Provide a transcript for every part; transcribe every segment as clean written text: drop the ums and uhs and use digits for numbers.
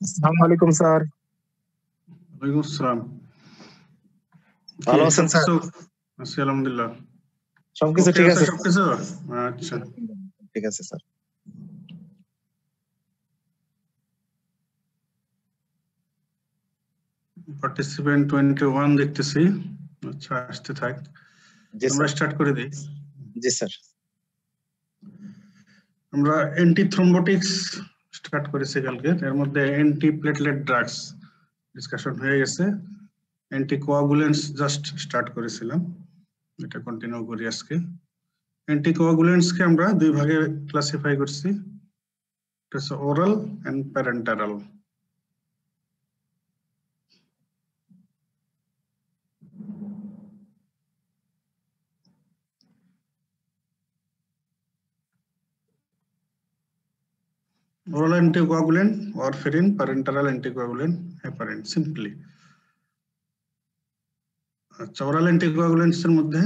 আসসালামু আলাইকুম স্যার। ওয়ালাইকুম আসসালাম। ভালো আছেন স্যার? আছি আলহামদুলিল্লাহ। সবকিছু ঠিক আছে? সবকিছু আচ্ছা, ঠিক আছে স্যার। পার্টিসিপেন্ট 21 দেখতেছি। আচ্ছা, আসতে থাক। আমরা স্টার্ট করে দেই। জি স্যার। আমরা অ্যান্টি থ্রম্বোটিক্স স্টার্ট করেছি কালকে। এর মধ্যে অ্যান্টি প্লেটলেট ড্রাগস ডিসকাশন হয়ে গেছে। অ্যান্টি কোয়াগুলেন্টস জাস্ট স্টার্ট করেছিলাম, এটা কন্টিনিউ করি আজকে। অ্যান্টি কোয়াগুলেন্টসকে আমরা দুই ভাগে ক্লাসিফাই করছি, এটা হচ্ছে oral and প্যারেন্টারাল। Oral anticoagulant, warfarin, parenteral anticoagulant, heparin, simply. আচ্ছা, ওরাল অ্যান্টিকোয়াগুলেন্টস এর মধ্যে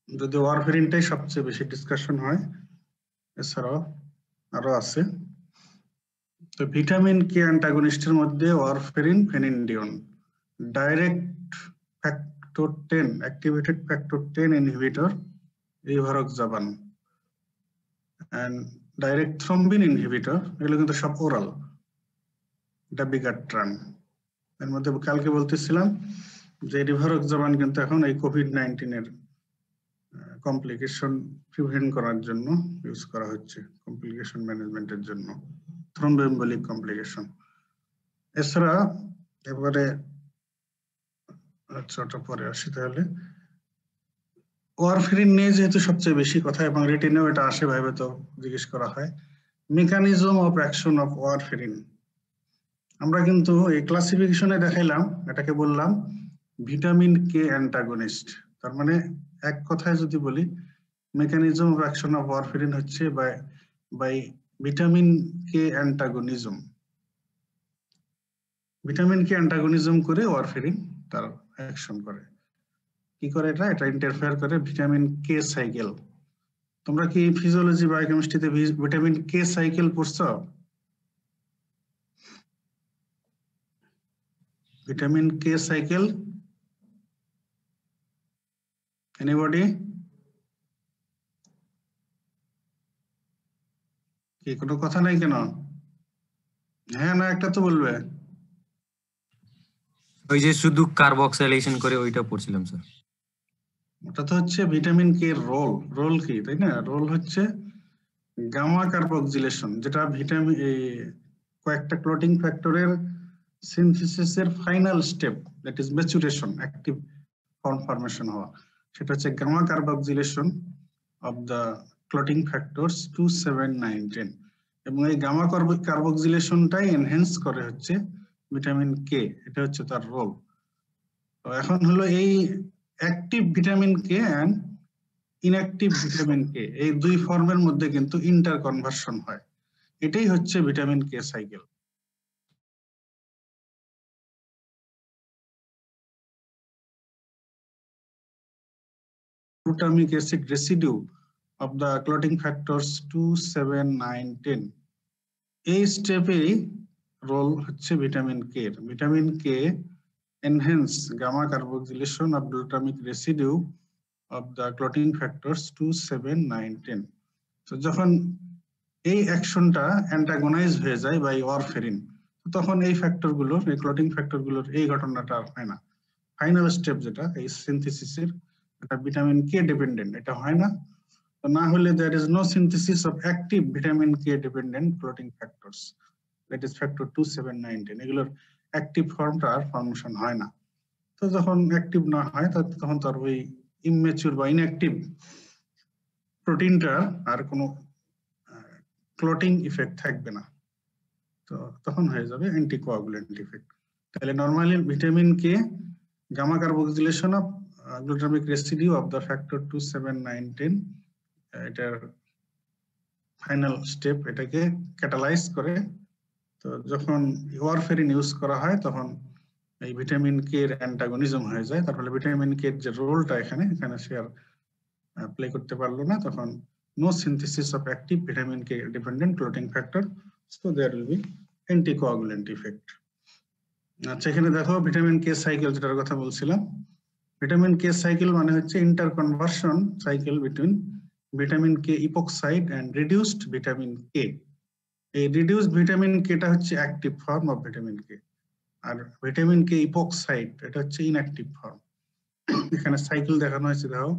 যদি ওয়ারফেরিনটাই সবচেয়ে বেশি ডিসকাশন হয়, এছাড়াও আরো আছে। তো ভিটামিন কে অ্যান্টাগনিস্টের মধ্যে warfarin, ফেনিনডিওন, direct factor 10 activated factor 10 inhibitor রিভারক্সাবান and direct thrombin inhibitor, এগুলো কিন্তু সব ওরাল, ডাবিগাট্রান। এর মধ্যে কালকে বলতেছিলাম যে রিভারক্সাবান কিন্তু এখন এই কোভিড-19 এর কমপ্লিকেশন প্রিভেন্ট করার জন্য ইউজ করা হচ্ছে, কমপ্লিকেশন ম্যানেজমেন্টের জন্য, থ্রম্বোএম্বোলিক কমপ্লিকেশন। এছাড়া এবারে আচ্ছা, ওটা পরে আসি। তাহলে ওয়ারফেরিন নিয়ে যেহেতু সবচেয়ে বেশি কথা এবং রিটেনেও এটা আসে ভাবে, তো জিজ্ঞেস করা হয় mechanism of action of warfarin. আমরা কিন্তু এই ক্লাসিফিকেশনে দেখাইলাম, এটাকে বললাম ভিটামিন কে অ্যান্টাগনিস্ট। তার মানে এক কথায় যদি বলি, mechanism of action of warfarin হচ্ছে by vitamin K অ্যান্টাগনিজম। Vitamin K অ্যান্টাগনিজম করে ওয়ারফেরিন তার অ্যাকশন করে। কি করে এটা? এটা ইন্টারফেয়ার করে ভিটামিন কে সাইকেল। তোমরা কি ফিজিওলজি বায়োকেমিস্ট্রিতে ভিটামিন কে সাইকেল পড়ছো? Vitamin K cycle anybody? কি কোনো কথা নাই কেন? হ্যাঁ না একটা তো বলবে। ওই যে শুধু কার্বক্সাইলেশন করে ওইটা পড়ছিলাম স্যার। ওটা তো হচ্ছে ভিটামিন কে রোল কি, তাই না? রোল হচ্ছে গামা কার্বক্সিলেশন, যেটা ভিটামিন কয়েকটা ক্লটিং ফ্যাক্টরের সিনথেসিসের final step, that is maturation, active form formation হওয়া, সেটা হচ্ছে gamma carboxylation of the clotting factors 2, 7, 9, 10। এবং এই গামা কার্বক্সিলেশনটাই এনহ্যান্স করে হচ্ছে ভিটামিন কে, এটা হচ্ছে তার রোল। তো এখন হলো এই active vitamin K and inactive vitamin K, এই দুই ফর্মের মধ্যে কিন্তু ইন্টার কনভার্সন হয়, এটাই হচ্ছে vitamin K cycle. Glutamic acid residue of the clotting factors 2, 7, 9, 10, এই স্টেপেই রোল হচ্ছে vitamin K. Vitamin K enhance gamma carboxylation of glutamic residue of the clotting factors 2, 7, 9, 10। তো যখন এই অ্যাকশনটা অ্যান্টাগোনাইজ হয়ে যায় বাই ওয়ারফেরিন, তখন এই ফ্যাক্টরগুলোর, এই ক্লটিং ফ্যাক্টরগুলোর এই ঘটনাটা আর হয় না। ফাইনাল স্টেপ যেটা এই সিনথেসিসের, এটা ভিটামিন কে ডিপেন্ডেন্ট, এটা হয় না। না হলে there is no synthesis of active vitamin K dependent clotting factors, that is factor 2, 7, 9, 10, এগুলোর অ্যাক্টিভ ফর্মটা আর ফর্মেশন হয় না। তো যখন অ্যাক্টিভ না হয় তখন তার ওই ইমম্যাচিউর বা ইনঅ্যাক্টিভ প্রোটিনটা আর কোনো ক্লটিং ইফেক্ট থাকবে না, তো তখন হয়ে যাবে অ্যান্টিকোয়াগুলেন্ট ইফেক্ট। তাহলে normally vitamin K gamma carboxylation of glutamic residue of the factor 2, 7, 9, 10, এটার ফাইনাল স্টেপ এটাকে ক্যাটালাইজ করে। তো যখন ওয়ারফেরিন ইউজ করা হয় তখন এই ভিটামিন কে এর অ্যান্টাগনিজম হয়ে যায়, তারপরে ভিটামিন কে এর যে রোলটা এখানে সে আর প্লে করতে পারলো না, তখন no synthesis of active vitamin K dependent clotting factor, so there will be anticoagulant effect. আচ্ছা, এখানে দেখো ভিটামিন কে সাইকেল যেটার কথা বলছিলাম, ভিটামিন কে সাইকেল মানে হচ্ছে ইন্টারকনভার্সন cycle between vitamin K ইপক্সাইড and reduced vitamin K. এই রিডিউসড ভিটামিন কেটা হচ্ছে active form of vitamin K, R vitamin K ইপক্সাইড এটা হচ্ছে ইনঅ্যাক্টিভ ফর্ম। এখানে সাইকেল দেখানো হয়েছে, দেখো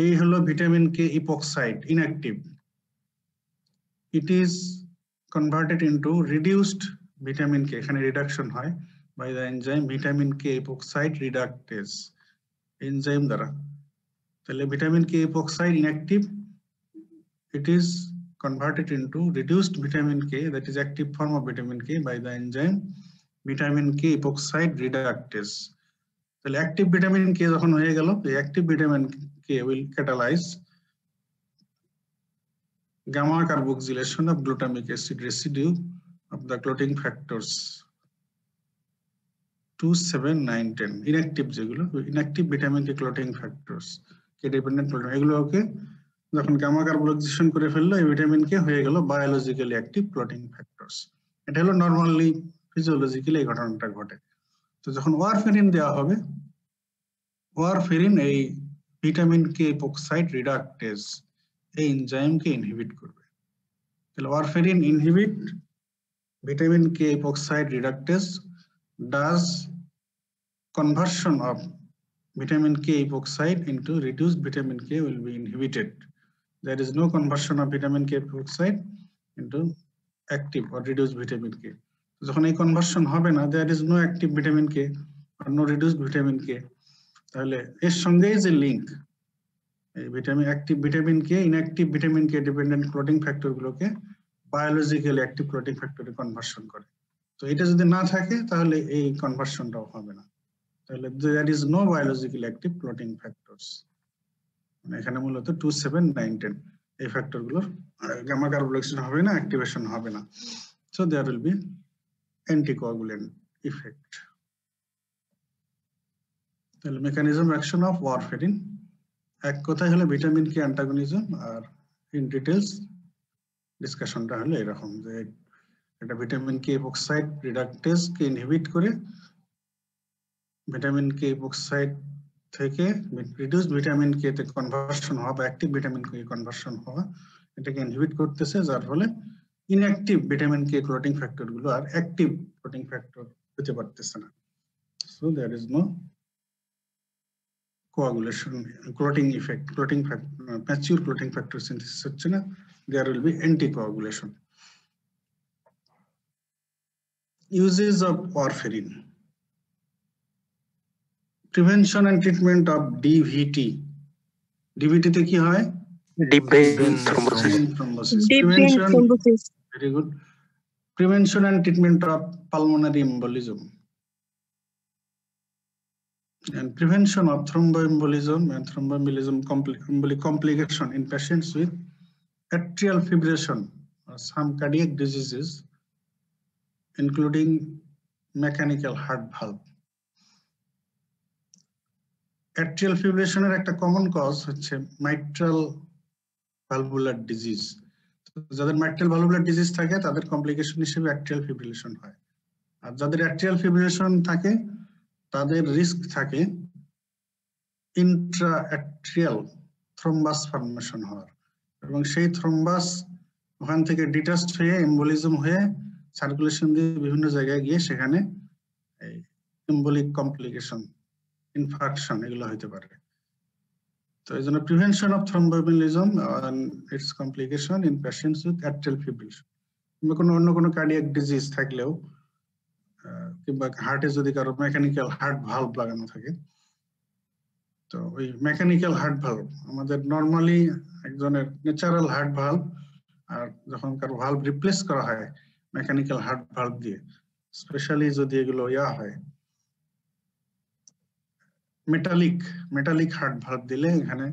এই হলো vitamin K ইপক্সাইড inactive, it is converted into reduced vitamin K, এখানে রিডাকশন হয় by the enzyme vitamin K ইপক্সাইড রিডাকটেজ enzyme দ্বারা। তাহলে vitamin K ইপক্সাইড inactive, it is converted into reduced vitamin K, that is active form of vitamin K, by the enzyme vitamin K epoxide reductase. তাহলে active vitamin কে যখন হয়ে গেল, এই active vitamin K will catalyze gamma carboxylation of glutamic acid residue of the clotting factors 2, 7, 9, 10. Inactive যেগুলো inactive vitamin কে clotting factors কে dependent clotting, এগুলোকে যখন gamma carboxylation করে ফেললো, এই ভিটামিন কে হয়ে গেল বায়োলজিক্যালি অ্যাক্টিভ ক্লটিং ফ্যাক্টরস। এটা হলো নরমালি ফিজিওলজিক্যালি এই ঘটনাটা ঘটে। তো যখন ওয়ারফেরিন দেওয়া হবে, ওয়ারফেরিন এই ভিটামিন কে ইপক্সাইড রিডাকটেজ এই এনজাইমকে ইনহিবিট করবে। তাহলে warfarin inhibit vitamin K ইপক্সাইড রিডাকটেজ, does conversion of vitamin K epoxide into reduced vitamin K will be inhibited. There is no conversion of vitamin K epoxide into active or reduced vitamin K. যখন এই conversion হবে না, there is no active vitamin K or no reduced vitamin K, তাহলে এর সঙ্গেই যে link, এই vitamin active vitamin কে inactive vitamin K dependent clotting factor গুলোকে বায়োলজিক্যালি অ্যাক্টিভ ক্লটিং ফ্যাক্টরে কনভার্সন করে। তো এটা যদি না থাকে তাহলে এই কনভার্সনটাও হবে না, তাহলে there is no biologically active clotting factors। এখানে মূলত 2, 7, 9, 10 এই ফ্যাক্টর গুলোর গামা কার্বক্সিলেশন হবে না, অ্যাক্টিভেশন হবে না। So there will be anticoagulant effect. তাহলে মেকানিজম অ্যাকশন অফ ওয়ারফেরিন এক কথায় হলো vitamin K অ্যান্টাগনিজম, R in details ডিসকাশনটা হলো এরকম যে এটা ভিটামিন কে ইপক্সাইড রিডাকটেজ কে ইনহিবিট করে ভিটামিন কে ইপক্সাইড থেকে রিডিউসড ভিটামিন কে তে কনভার্সন হওয়া বা অ্যাক্টিভ ভিটামিন কে কনভার্সন হওয়া, এটাকে ইনহিবিট করতেছে, যার ফলে ইনঅ্যাক্টিভ ভিটামিন কে ক্লটিং ফ্যাক্টর গুলো আর অ্যাক্টিভ ক্লটিং ফ্যাক্টর হতে পারতেছে না। So there is no coagulation clotting effect, clotting mature clotting factor synthesis হচ্ছে না, দেয়ার will B anticoagulation. Uses of warfarin, prevention and treatment of ডিভিটি। ডিভিটি তে কি হয়? Deep vein thrombosis. Thrombosis. Deep vein Prevention, thrombosis. very good. Prevention and treatment of pulmonary embolism. And prevention of thromboembolism and thromboembolism complication in patients with atrial fibrillation or some cardiac diseases, including mechanical heart valve. Atrial fibrillation এর একটা common cause হচ্ছে mitral valvular disease। যাদের mitral valvular disease থাকে তাদের complication হিসেবে atrial fibrillation হয়, আর যাদের atrial fibrillation থাকে তাদের রিস্ক থাকে ইন্ট্রাঅ্যাট্রিয়াল থ্রম্বাস ফর্মেশন হওয়ার, এবং সেই থ্রম্বাস ওখান থেকে ডিটাচড হয়ে এম্বোলিজম হয়ে সার্কুলেশন দিয়ে বিভিন্ন জায়গায় গিয়ে সেখানে এম্বোলিক কমপ্লিকেশন, ইনফাকশন এগুলো হতে পারে। তো এই জন্য prevention of thromboembolism and its complication in patients with atrial fibrillation, কিংবা অন্য কোনো কার্ডিয়াক ডিজিজ থাকলেও, কিংবা হার্টে যদি কারো মেকানিক্যাল হার্ট ভালভ লাগানো থাকে, তো ওই মেকানিক্যাল হার্ট ভালভ আমাদের নরমালি একজনের ন্যাচারাল হার্ট ভালভ, আর যখন কারো ভালভ রিপ্লেস করা হয় মেকানিক্যাল হার্ট ভালভ দিয়ে, স্পেশালি যদি এগুলো হয় মেটালিক হার্ট ভালভ দিলে এখানে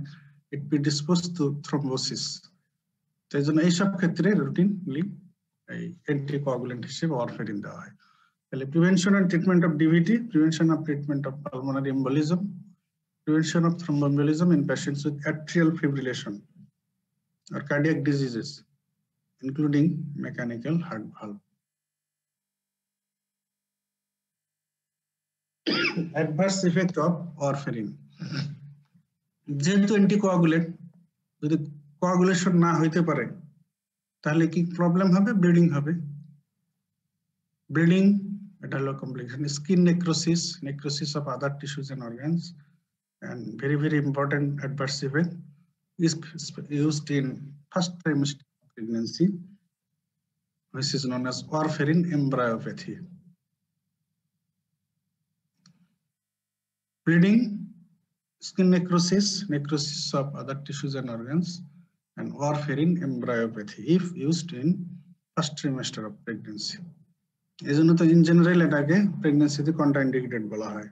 ইট প্রিডিসপোজ টু থ্রম্বোসিস। তো এই জন্য এইসব ক্ষেত্রে রুটিনলি এই অ্যান্টিকোয়াগুলেন্ট হিসেবে ওয়ারফেরিন দেওয়া হয়। তাহলে prevention and treatment of DVT, prevention of treatment of pulmonary embolism, prevention of thromboembolism in patients with atrial fibrillation or cardiac diseases, including mechanical heart valve. Adverse effect of warfarin. যেহেতু অ্যান্টিকোয়াগুলেট, যদি coagulation না হইতে পারে তাহলে কি problem হবে? Bleeding হবে। Bleeding, এটা হলো complication. Skin necrosis, necrosis of other tissues and organs, and very important adverse event is used in first trimester of pregnancy, which is known as warfarin embryopathy. Bleeding, skin necrosis, necrosis of other tissues and organs, and warfarin embryopathy if used in first trimester of pregnancy. এজন্য তো in general এটাকে প্রেগন্যান্সিতে contraindicated বলা হয়।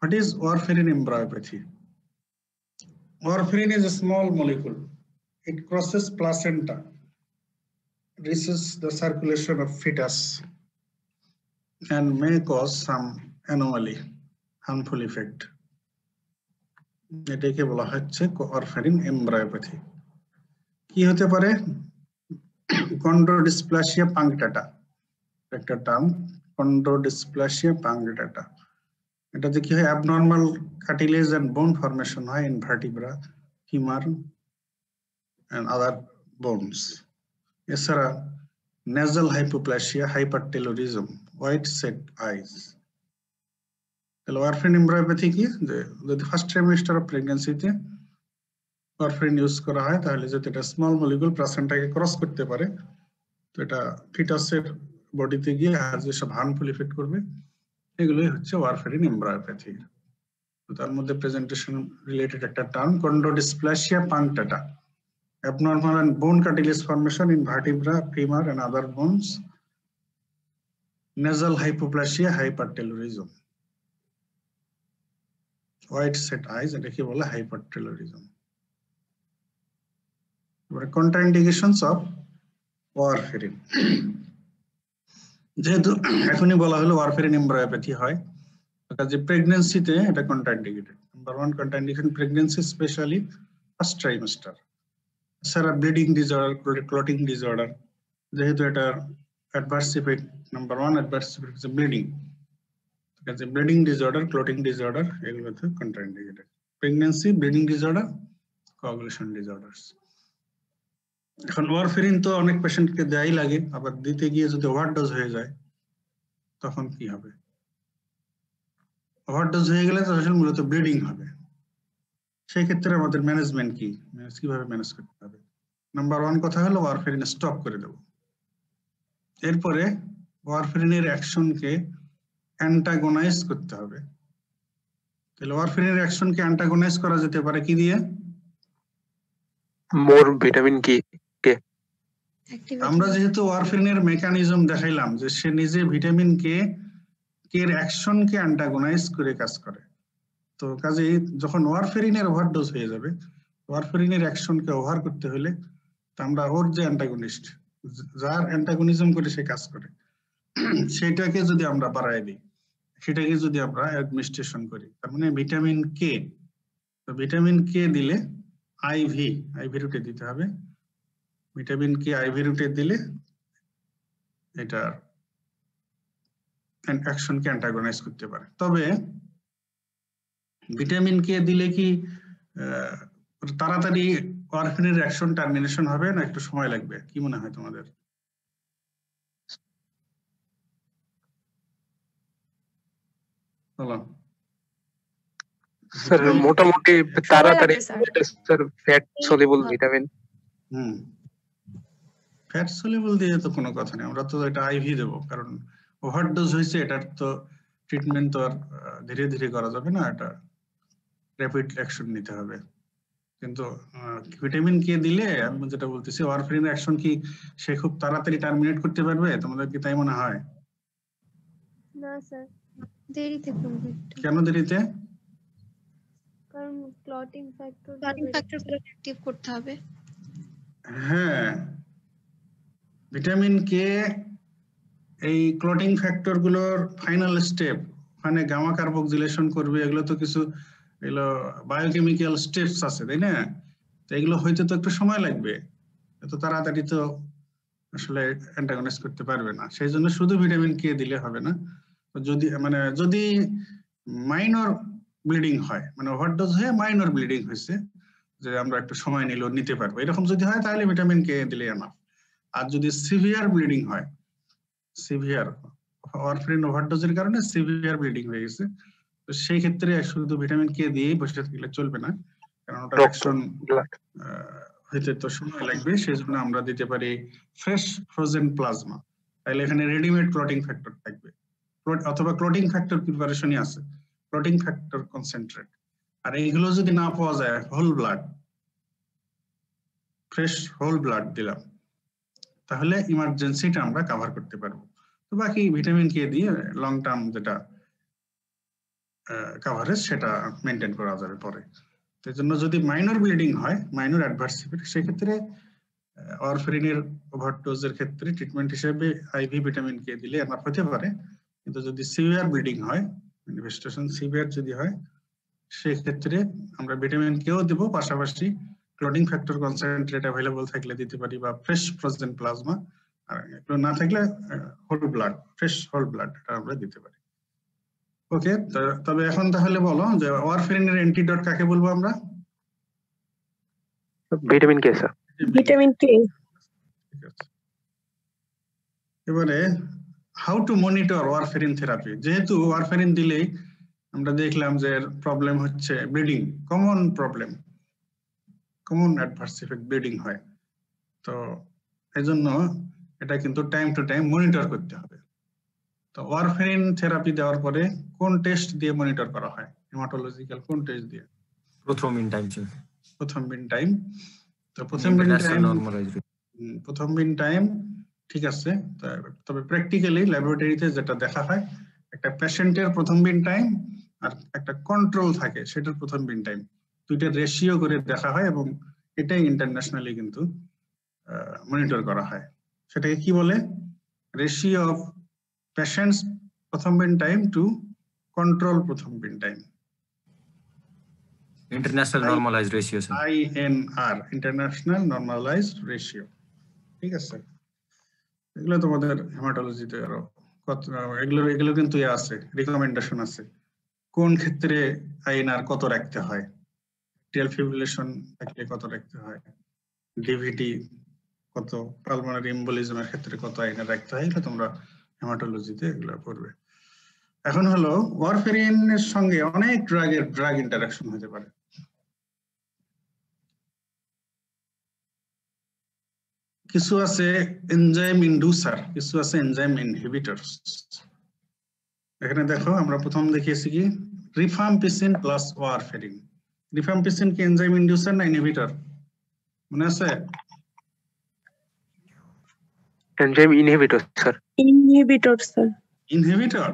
What is warfarin embryopathy? Warfarin is a small molecule. It crosses placenta, reaches the circulation of fetus, and may cause some anomaly, harmful effect. এটাকে বলা হচ্ছে warfarin embryopathy. কি হতে পারে? Chondrodysplasia punctata, একটা টার্ম, chondrodysplasia punctata. এটাতে কি হয়? অ্যাবনর্মাল কার্টিলেজ এন্ড বোন ফর্মেশন হয় in vertebra, femur and other bones. এছাড়া নেজাল হাইপোপ্লাসিয়া, হাইপারটেলোরিজম, হোয়াইট সেট আইজ। তাহলে ওয়ারফেরিন এমব্রায়োপ্যাথি কি? যে যদি first trimester of প্রেগন্যান্সিতে warfarin use করা হয় তাহলে যদি এটা স্মল মলিকুল প্লাসেন্টাকে ক্রস করতে পারে তো এটা ফিটাসের বডিতে গিয়ে যেসব হার্মফুল ইফেক্ট করবে এগুলোই হচ্ছে ওয়ারফেরিন এমব্রায়োপ্যাথি। তার মধ্যে প্রেজেন্টেশন রিলেটেড একটা term chondrodysplasia punctata, abnormal and bone cartilage formation in vertebra, femur and other bones, nasal hypoplasia, hypertelorism, white set eyes, এটাকে বলে hypertelorism। এবারে কন্ট্রাইন্ডিকেশনস অফ ওয়ারফেরিন। যেহেতু এখনই বলা হলো ওয়ারফেরিন এমব্রায়োপ্যাথি হয়, কাজে প্রেগন্যান্সিতে এটা contraindicated. Number 1 contraindication pregnancy, specially first trimester. এছাড়া ব্লিডিং ডিসঅর্ডার, ক্লটিং ডিসঅর্ডার, যেহেতু এটা adverse effect, number 1 adverse effect হচ্ছে ব্লিডিং। কাজে ব্লিডিং ডিসঅর্ডার, ক্লটিং ডিসঅর্ডার এগুলোতে contraindicated. Pregnancy, bleeding disorder, coagulation disorders. এখন ওয়ারফেরিন তো অনেক পেশেন্টকে দেয়াই লাগে, আবার দিতে গিয়ে যদি ওভারডোজ হয়ে যায় তখন কি হবে? ওভারডোজ হয়ে গেলে তো আসলে মূলত ব্লিডিং হবে। সেই ক্ষেত্রে আমাদের ম্যানেজমেন্ট কি, কিভাবে ম্যানেজ করতে হবে? নাম্বার 1 কথা হলো ওয়ারফেরিন স্টপ করে দেব। এরপরে ওয়ারফেরিনের অ্যাকশনকে অ্যান্টাগোনাইজ করতে হবে। তাহলে ওয়ারফেরিনের অ্যাকশনকে অ্যান্টাগোনাইজ করা যেতে পারে কি দিয়ে? মোর ভিটামিন কি। আমরা যেহেতু ওয়ারফেরিনের মেকানিজম দেখাইলাম যে সে নিজে ভিটামিন কে এর অ্যাকশনকে অ্যান্টাগোনাইজ করে কাজ করে, তো কাজেই যখন ওয়ারফেরিনের ওভারডোজ হয়ে যাবে, ওয়ারফেরিনের অ্যাকশনকে ওভার করতে হলে আমরা ওর যে অ্যান্টাগনিস্ট, যার অ্যান্টাগনিজম করে সে কাজ করে, সেটাকে যদি আমরা বাড়ায় দিই, সেটাকে যদি আমরা অ্যাডমিনিস্ট্রেশন করি, তার মানে ভিটামিন কে, তো ভিটামিন কে দিলে আইভি রুটে দিতে হবে। ভিটামিন কে আইভি রুটে দিলে এটা অ্যাকশনকে অ্যান্টাগনাইজ করতে পারে। তবে ভিটামিন কে দিলে কি তাড়াতাড়ি ওয়ারফেরিনের অ্যাকশন টার্মিনেশন হবে না একটু সময় লাগবে? কি মনে হয় তোমাদের? বলো। স্যার মোটামুটি তাড়াতাড়ি sir fat soluble vitamin. Fat soluble দিয়ে তো কোনো কথা নেই, আমরা তো এটা আইভি দেবো, কারণ ওভারডোজ হয়েছে, এটার তো ট্রিটমেন্ট তো আর ধীরে ধীরে করা যাবে না, এটা র্যাপিড অ্যাকশন নিতে হবে। কিন্তু ভিটামিন কে দিলে আমি যেটা বলতেছি, ওয়ারফেরিন অ্যাকশন কি সে খুব তাড়াতাড়ি টার্মিনেট করতে পারবে? তোমাদের কি তাই মনে হয়? না স্যার, দেরিতে করবে। কেন দেরিতে? কারণ ক্লটিং ফ্যাক্টর অ্যাক্টিভ করতে হবে। হ্যাঁ, ভিটামিন কে এই ক্লটিং ফ্যাক্টর গুলোর ফাইনাল স্টেপ, ওখানে গামা কার্বক্সিলেশন করবে, এগুলো তো কিছু এগুলো বায়োকেমিক্যাল স্টেপস আছে, তাই না? তো এগুলো হইতে তো একটু সময় লাগবে, এত তাড়াতাড়ি তো আসলে অ্যান্টাগনিস্ট করতে পারবে না, সেই জন্য শুধু ভিটামিন কে দিলে হবে না। যদি মাইনর ব্লিডিং হয়, মানে ওভারডোজ হয়ে মাইনর ব্লিডিং হয়েছে, যে আমরা একটু সময় নিতে পারবো, এরকম যদি হয় তাহলে ভিটামিন কে দিলে এনাফ। আর যদি সিভিয়ার ব্লিডিং হয়, সিভিয়ার ওয়ারফেরিন ওভারডোজের কারণে সিভিয়ার ব্লিডিং হয়ে গেছে, তো সেই ক্ষেত্রে শুধু ভিটামিন কে দিয়েই বসে থাকলে চলবে না, কারণ ওটা অ্যাকশন হইতে তো সময় লাগবে। সেই জন্য আমরা দিতে পারি ফ্রেশ ফ্রোজেন প্লাজমা, তাহলে এখানে রেডিমেড ক্লটিং ফ্যাক্টর থাকবে, অথবা ক্লটিং ফ্যাক্টর প্রিপারেশনই আছে, ক্লটিং ফ্যাক্টর কনসেন্ট্রেট। আর এইগুলো যদি না পাওয়া যায়, whole blood, fresh whole blood দিলাম, তাহলে ইমার্জেন্সিটা আমরা কভার করতে পারবো। তো বাকি ভিটামিন কে দিয়ে লং টার্ম যেটা কভারেজ সেটা মেনটেন করা যাবে পরে। এই জন্য যদি মাইনর ব্লিডিং হয়, মাইনর অ্যাডভার্স ইফেক্ট, সেক্ষেত্রে ওয়ারফেরিনের ওভারডোজের ক্ষেত্রে ট্রিটমেন্ট হিসেবে আইভি ভিটামিন কে দিলে এনাফ হতে পারে। কিন্তু যদি সিভিয়ার ব্লিডিং হয়, ম্যানিফেস্টেশন সিভিয়ার যদি হয়, সেক্ষেত্রে আমরা ভিটামিন কেও দেবো, পাশাপাশি ক্লটিং ফ্যাক্টর কনসেন্ট্রেট অ্যাভেলেবল থাকলে দিতে পারি, বা ফ্রেশ ফ্রোজেন প্লাজমা, আর এগুলো না থাকলে whole blood, fresh whole blood এটা আমরা দিতে পারি। ওকে, তবে এখন তাহলে বলো যে ওয়ারফেরিনের অ্যান্টিডট কাকে বলবো আমরা? Vitamin K sir. Vitamin K. ঠিক আছে, এবারে how to monitor warfarin therapy. যেহেতু ওয়ারফেরিন দিলেই আমরা দেখলাম যে প্রবলেম হচ্ছে bleeding, common problem, common adverse effect bleeding হয়, তো এই জন্য এটা কিন্তু টাইম টু টাইম মনিটর করতে হবে। তো ওয়ারফেরিন থেরাপি দেওয়ার পরে কোন টেস্ট দিয়ে মনিটর করা হয়? হেমাটোলজিক্যাল কোন টেস্ট দিয়ে? প্রথমবিন টাইম ছিল, প্রথমবিন টাইম। তো প্রথমবিন টাইম ঠিক আছে, তবে প্র্যাকটিক্যালি ল্যাবরেটরিতে যেটা দেখা হয়, একটা পেশেন্টের প্রথমবিন টাইম আর একটা কন্ট্রোল থাকে সেটার প্রথমবিন টাইম, দুইটা রেশিও করে দেখা হয়, এবং এটাই ইন্টারন্যাশনালি কিন্তু মনিটর করা হয়। সেটাকে কি বলে? Ratio of patients prothrombin time to control prothrombin time, international normalised ratio, INR, international normalised ratio. ঠিক আছে, এগুলো তোমাদের হেমাটোলজিতে আরো এগুলো কিন্তু আছে, রিকমেন্ডেশন আছে কোন ক্ষেত্রে INR কত রাখতে হয়, আর্টেরিয়াল ফিব্রিলেশন থাকলে কত রাখতে হয়, ডিভিটি কত, পালমোনারি এম্বোলিজমের ক্ষেত্রে কত INR রাখতে হয়, এগুলো তোমরা হেমাটোলজিতে এগুলো পড়বে। এখন হলো ওয়ারফেরিনের সঙ্গে অনেক ড্রাগ ইন্টারাকশন হতে পারে। কিছু আছে এনজাইম ইন্ডুসার, কিছু আছে এনজাইম ইনহিবিটরস। এখানে দেখো আমরা প্রথম দেখিয়েছি কি রিফাম্পিসিন প্লাস ওয়ারফেরিন। রিফাম্পিসিন কি এনজাইম ইন্ডুসার না ইনহিবিটর? মনে আছে? Enzyme inhibitor sir. Inhibitor sir. Inhibitor.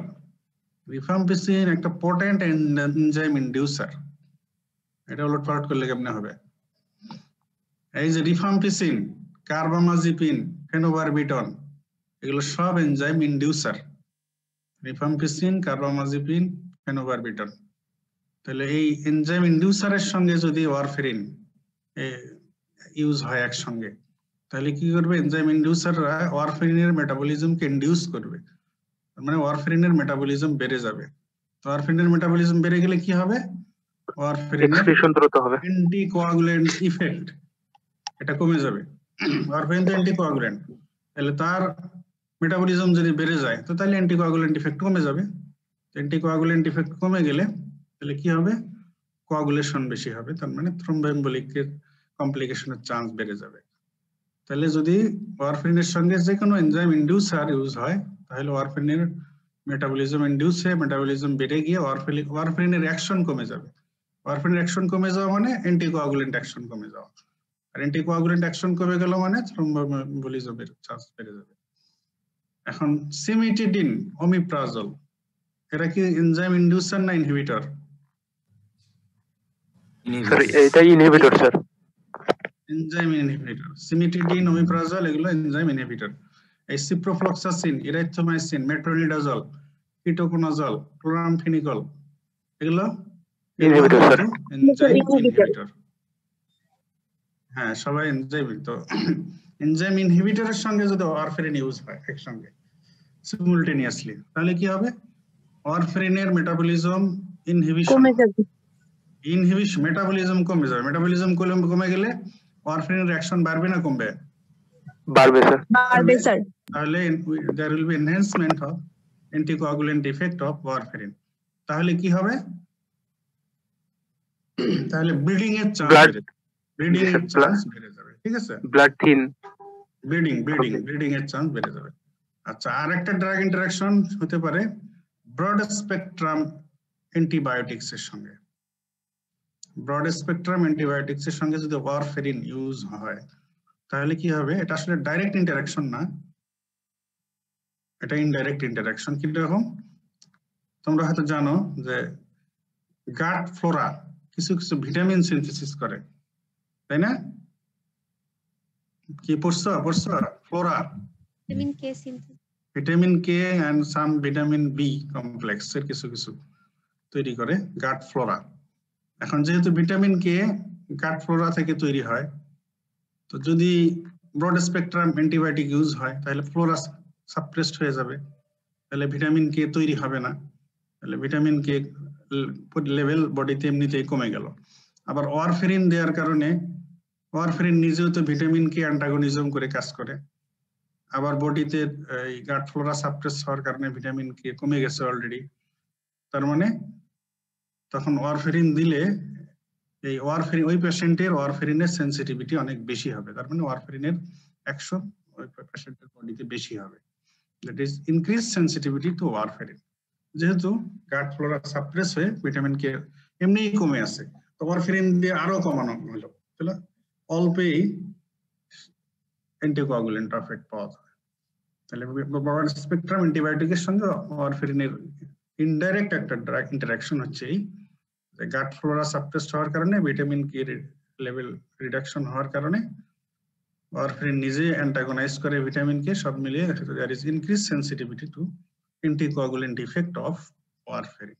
Rifampicin একটা পোটেন্ট এনজাইম ইন্ডিউসার, এটা উলটপালট করলে কেমনে হবে? এই যে রিফাম্পিসিন, কার্বামাজিপিন, ফেনোবারবিটন, এগুলো সব এনজাইম ইন্ডিউসার। রিফাম্পিসিন, কার্বামাজিপিন, ফেনোবারবিটন। তাহলে এই এনজাইম ইন্ডিউসারের সঙ্গে যদি ওয়ারফেরিন ইউজ হয় একসঙ্গে, তাহলে কি করবে? এনজাইম ইন্ডিউসাররা ওয়ারফেরিনের মেটাবলিজমকে ইন্ডিউস করবে, মানে ওয়ারফেরিনের মেটাবলিজম বেড়ে যাবে। তো ওয়ারফেরিনের মেটাবলিজম বেড়ে গেলে কি হবে? ওয়ারফেরিনের অ্যান্টিকোয়াগুলেন্ট ইফেক্ট এটা কমে যাবে। ওয়ারফেরিন তো অ্যান্টিকোয়াগুলেন্ট, তাহলে তার মেটাবলিজম যদি বেড়ে যায় তো তাহলে অ্যান্টিকোয়াগুলেন্ট ইফেক্ট কমে যাবে। অ্যান্টিকোয়াগুলেন্ট ইফেক্ট কমে গেলে তাহলে কি হবে? কোয়াগুলেশন বেশি হবে, তার মানে থ্রম্বোএম্বোলিকের কমপ্লিকেশনের চান্স বেড়ে যাবে। তাহলে যদি ওয়ারফেরিনের সঙ্গে যে কোনো এনজাইম ইন্ডিউসার ইউজ হয়, তাহলে ওয়ারফেরিনের মেটাবলিজম ইন্ডিউস হয়ে মেটাবলিজম বেড়ে গিয়ে ওয়ারফেরিনের অ্যাকশন কমে যাবে। ওয়ারফেরিনের অ্যাকশন কমে যাওয়া মানে অ্যান্টিকোয়াগুলেন্ট অ্যাকশন কমে যাওয়া, আর অ্যান্টিকোয়াগুলেন্ট অ্যাকশন কমে গেল মানে থ্রম্বোএম্বোলিজমের চান্স বেড়ে যাবে। এখন সিমিটিডিন, ওমিপ্রাজল, এরা কি এনজাইম ইন্ডিউসার না ইনহিবিটর? স্যার এটা inhibitor sir. Enzyme inhibitor. Cimetidine, omeprazole এগুলো এনজাইম ইনহিবিটর। এই ciprofloxacin, erythromycin, metronidazole, ketoconazole, chloramphenicol এগুলো ইনহিবিটর স্যার। Enzyme inhibitor. হ্যাঁ, সবাই এনজাইম। তো এনজাইম ইনহিবিটরের সঙ্গে যদি ওয়ারফেরিন ইউজ হয় একসঙ্গে সিমুলটেনিয়াসলি, তাহলে কি হবে? ওয়ারফেরিনের মেটাবলিজম ইনহিবিশন, কমে যাবে। মেটাবলিজম কমে যাবে। মেটাবলিজম কমে গেলে ওয়ারফেরিনের অ্যাকশন বাড়বে না কমবে? বাড়বে স্যার। বাড়বে স্যার। তাহলে there will be enhancement of anticoagulant effect of warfarin। তাহলে কি হবে? তাহলে ব্লিডিং এর চান্স Blood- বেড়ে যাবে, ব্লিডিং এর চান্স বেড়ে যাবে, ঠিক আছে? Blood thin. ব্লিডিং এর চান্স বেড়ে যাবে। আচ্ছা, আর একটা ড্রাগ ইন্টারঅ্যাকশন হতে পারে ব্রড স্পেকট্রাম অ্যান্টিবায়োটিক্স এর সঙ্গে। ব্রড স্পেকট্রাম অ্যান্টিবায়োটিক্স এর সঙ্গে যদি ওয়ারফেরিন ইউজ হয় তাহলে কি হবে? এটা আসলে ডাইরেক্ট ইন্টারঅ্যাকশন না, এটা ইনডাইরেক্ট ইন্টারঅ্যাকশন। কিরকম? তোমরা হয়তো জানো যে গাট ফ্লোরা কিছু কিছু ভিটামিন সিনথেসিস করে, তাই না? কি পড়ছো? Flora, vitamin K synthesis. Vitamin K and some vitamin B complex এর কিছু কিছু তৈরি করে গাট ফ্লোরা। এখন যেহেতু ভিটামিন কে গাট ফ্লোরা থেকে তৈরি হয়, তো যদি ব্রড স্পেকট্রাম অ্যান্টিবায়োটিক ইউজ হয় তাহলে ফ্লোরা সাপ্রেসড হয়ে যাবে, তাহলে ভিটামিন কে তৈরি হবে না, তাহলে ভিটামিন কে লেভেল বডিতে এমনিতেই কমে গেল। আবার ওয়ারফেরিন দেওয়ার কারণে, ওয়ারফেরিন নিজেও তো ভিটামিন কে অ্যান্টাগনিজম করে কাজ করে, আবার বডিতে এই গাট ফ্লোরা সাপ্রেস হওয়ার কারণে ভিটামিন কে কমে গেছে অলরেডি। তার মানে তখন ওয়ারফেরিন দিলে এই ওয়ারফেরিন, ওই পেশেন্টের ওয়ারফেরিনের সেনসিটিভিটি অনেক বেশি হবে, তার মানে ওয়ারফেরিনের অ্যাকশন ওই পেশেন্টের বডিতে বেশি হবে। That is increase sensitivity to warfarin. যেহেতু গাট ফ্লোরা সাপ্রেস হয়ে ভিটামিন কে এমনিই কমে আছে, তো ওয়ারফেরিন দিয়ে আরো কমানো হলো, তাহলে অল্পেই অ্যান্টিকোয়াগুলেন্ট এফেক্ট পাওয়া যায়। তাহলে ব্রড স্পেকট্রাম অ্যান্টিবায়োটিকের সঙ্গে ওয়ারফেরিনের ইনডাইরেক্ট একটা ড্রাগ ইন্টারঅ্যাকশন হচ্ছে এই গাট ফ্লোরা সাপ্রেস হওয়ার কারণে, ভিটামিন কে লেভেল রিডাকশন হওয়ার কারণে ওয়ারফেরিন নিজে অ্যান্টাগনাইজ করে ভিটামিন কে, সব মিলিয়ে there is increased sensitivity to anticoagulant effect of warfarin।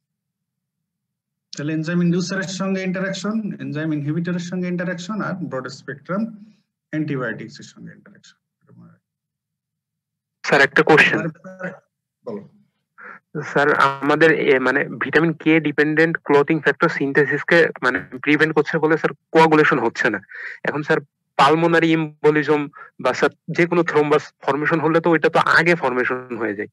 তাহলে এনজাইম ইন্ডিউসারের সঙ্গে ইন্টারঅ্যাকশন, এনজাইম ইনহিবিটরের সঙ্গে ইন্টারঅ্যাকশন, আর ব্রড স্পেকট্রাম অ্যান্টিবায়োটিক্স এর সঙ্গে ইন্টারঅ্যাকশন। স্যার একটা কোশ্চেন। বলো। স্যার আমাদের মানে vitamin K dependent clotting factor সিনথেসিসকে মানে প্রিভেন্ট করছে বলে স্যার কোয়াগুলেশন হচ্ছে না। এখন স্যার পালমোনারি এম্বোলিজম বা স্যার যে কোনো থ্রোম্বাস ফর্মেশন হলে তো ওইটা তো আগে ফর্মেশন হয়ে যায়।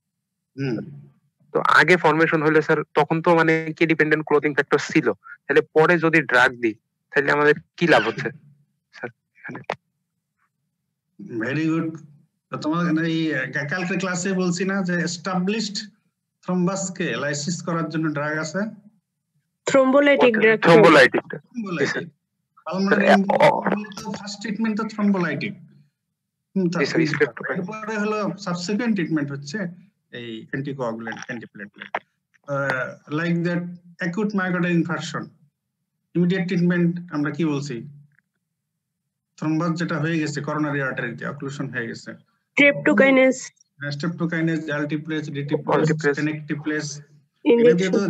তো আগে ফর্মেশন হলে স্যার তখন তো মানে কে ডিপেন্ডেন্ট ক্লটিং ফ্যাক্টর ছিল, তাহলে পরে যদি ড্রাগ দিই তাহলে আমাদের কি লাভ হচ্ছে স্যার? Very good. তো তোমার এই কালকে ক্লাসে বলছি না যে এস্টাবলিশড থ্রোম্বাসকে লাইসিস করার জন্য ড্রাগ আছে, thrombolytic drug. Thrombolytic. Thrombolytic. Pulmonary first treatment তো থ্রোম্বোলাইটিক, তারপরে হলো সাবসিকুয়েন্ট ট্রিটমেন্ট হচ্ছে এই anticoagulant, antiplatelet. Like that acute myocardial ইনফারশন, immediate treatment আমরা কি বলছি? থ্রোম্বাস যেটা হয়ে গেছে করোনারি আর্টারিতে অক্লুশন হয়ে গেছে, স্ট্রেপ্টোকাইনেজ, অ্যালটিপ্লেজ, ডিটিপ্লেজ, টেনেকটিপ্লেজ,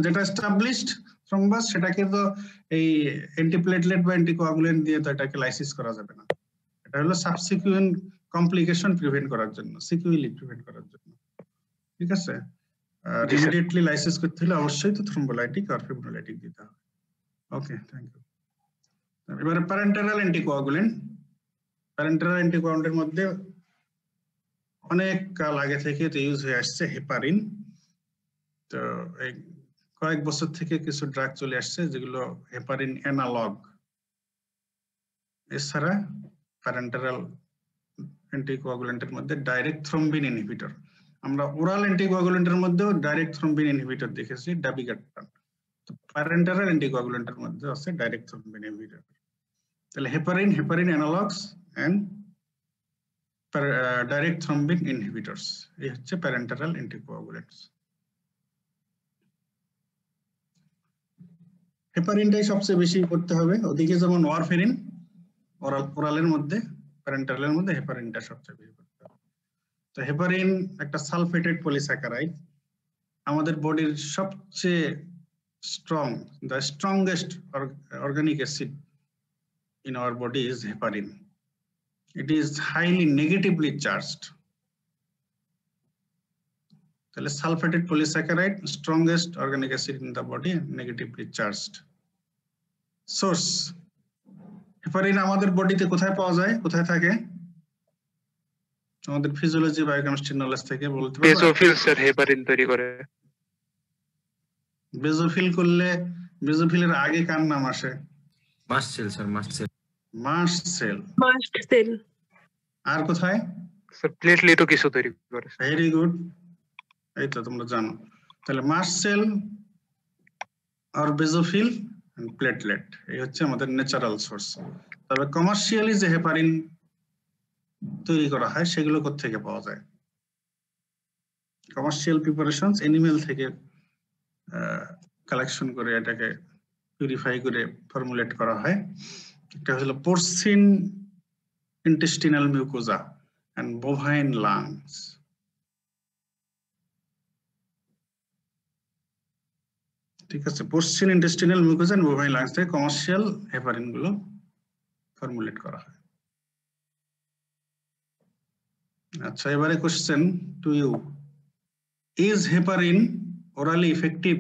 যেটা এস্টাবলিশড থ্রোম্বাস সেটাকে তো এই অ্যান্টিপ্লেটলেট বা অ্যান্টিকোয়াগুলেন্ট দিয়ে তো এটাকে লাইসিস করা যাবে না। এটা হলো সাবসিকুয়েন্ট কমপ্লিকেশন প্রিভেন্ট করার জন্য, সিকুয়েলি প্রিভেন্ট করার জন্য, ঠিক আছে? আর ইমিডিয়েটলি লাইসিস করতে হলে অবশ্যই তো থ্রোম্বোলাইটিক আর ফিব্রিনোলাইটিক দিতে হবে। ওকে, থ্যাংক ইউ। এবারে প্যারেন্টেরাল অ্যান্টিকোয়াগুলেন্ট। প্যারেন্টেরাল অ্যান্টিকোয়াগুলেন্টের মধ্যে অনেক কাল আগে থেকে তো ইউজ হয়ে আসছে হেপারিন। তো এই কয়েক বছর থেকে কিছু ড্রাগ চলে আসছে যেগুলো হেপারিন অ্যানালগ। এছাড়া প্যারেন্টেরাল অ্যান্টিকোয়াগুলেন্টের মধ্যে ডাইরেক্ট থ্রম্বিন ইনহিবিটর, আমরা ওরাল অ্যান্টিকোয়াগুলেন্টের মধ্যেও ডাইরেক্ট থ্রম্বিন ইনহিবিটর দেখেছি, ডাবিগাট্রান। তো প্যারেন্টেরাল অ্যান্টিকোয়াগুলেন্টের মধ্যে আছে ডাইরেক্ট থ্রম্বিন ইনহিবিটর। তাহলে heparin, heparin analogues and direct thrombin inhibitors, এই হচ্ছে প্যারেন্টেরাল অ্যান্টিকোয়াগুলেন্টস। হেপারিনটাই সবচেয়ে বেশি করতে হবে, ওদিকে যেমন ওয়ারফেরিন ওরালের মধ্যে, প্যারেন্টেরালের মধ্যে হেপারিনটা সবচেয়ে বেশি করতে হবে। তো হেপারিন একটা সালফেটেড পলিস্যাকারাইড, আমাদের বডির সবচেয়ে strong, the strongest organic acid in our body is heparin. It is highly negatively charged. তাহলে sulphated polysaccharide strongest organic acid in the body, negatively charged. Source heparin আমাদের বডিতে কোথায় পাওয়া যায়, কোথায় থাকে? আমাদের ফিজিওলজি বায়োকেমিস্ট্রি নলেজ থেকে বলতে পারবে? বেসোফিল স্যার হেপারিন তৈরি করে। বেসোফিল করলে বেসোফিলের আগে কার নাম আসে? Mast cell sir, mast cell. Mast cell. Must cell. আর কোথায়? স্যার প্লেটলেটও কিছু তৈরি করে। ভেরি গুড, এই তো তোমরা জানো। তাহলে মাস্ট সেল আর বেসোফিল এন্ড প্লেটলেট, এই হচ্ছে আমাদের ন্যাচারাল সোর্স। তবে কমার্শিয়ালি যে হেপারিন তৈরি করা হয় সেগুলো কোত্থেকে পাওয়া যায়? কমার্শিয়াল প্রিপারেশনস এনিমেল থেকে কালেকশন করে এটাকে পিউরিফাই করে ফর্মুলেট করা হয়। একটা হলো porcine intestinal mucosa and bovine lungs. ঠিক আছে, porcine intestinal mucosa and bovine lungs থেকে কমার্শিয়াল হেপারিন গুলো ফর্মুলেট করা হয়। আচ্ছা, এবারে question to you, is heparin orally effective?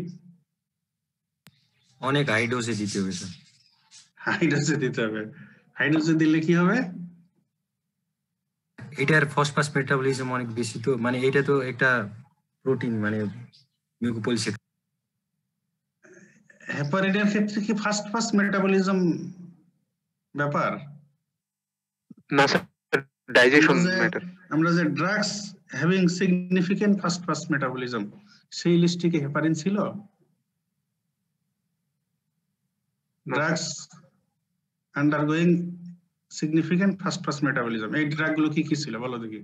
অনেক হাই ডোজে দিতে হবে স্যার। হাই ডোজে দিতে হবে। হাই ডোজে দিলে কি হবে? এটার ফসফরাস মেটাবলিজম অনেক বেশি, তো মানে এটা তো একটা প্রোটিন, মানে মিউকোপলিস্যাকারাইড। হেপারিনের ক্ষেত্রে কি ফাস্ট ফাস্ট মেটাবলিজম ব্যাপার? না স্যার, ডাইজেশন ম্যাটার। আমরা যে drugs having significant fast fast metabolism, সেই লিস্টে কি হেপারিন ছিল? Drugs undergoing significant fast fast metabolism, এই ড্রাগ গুলো কি কি ছিল বলো দেখি?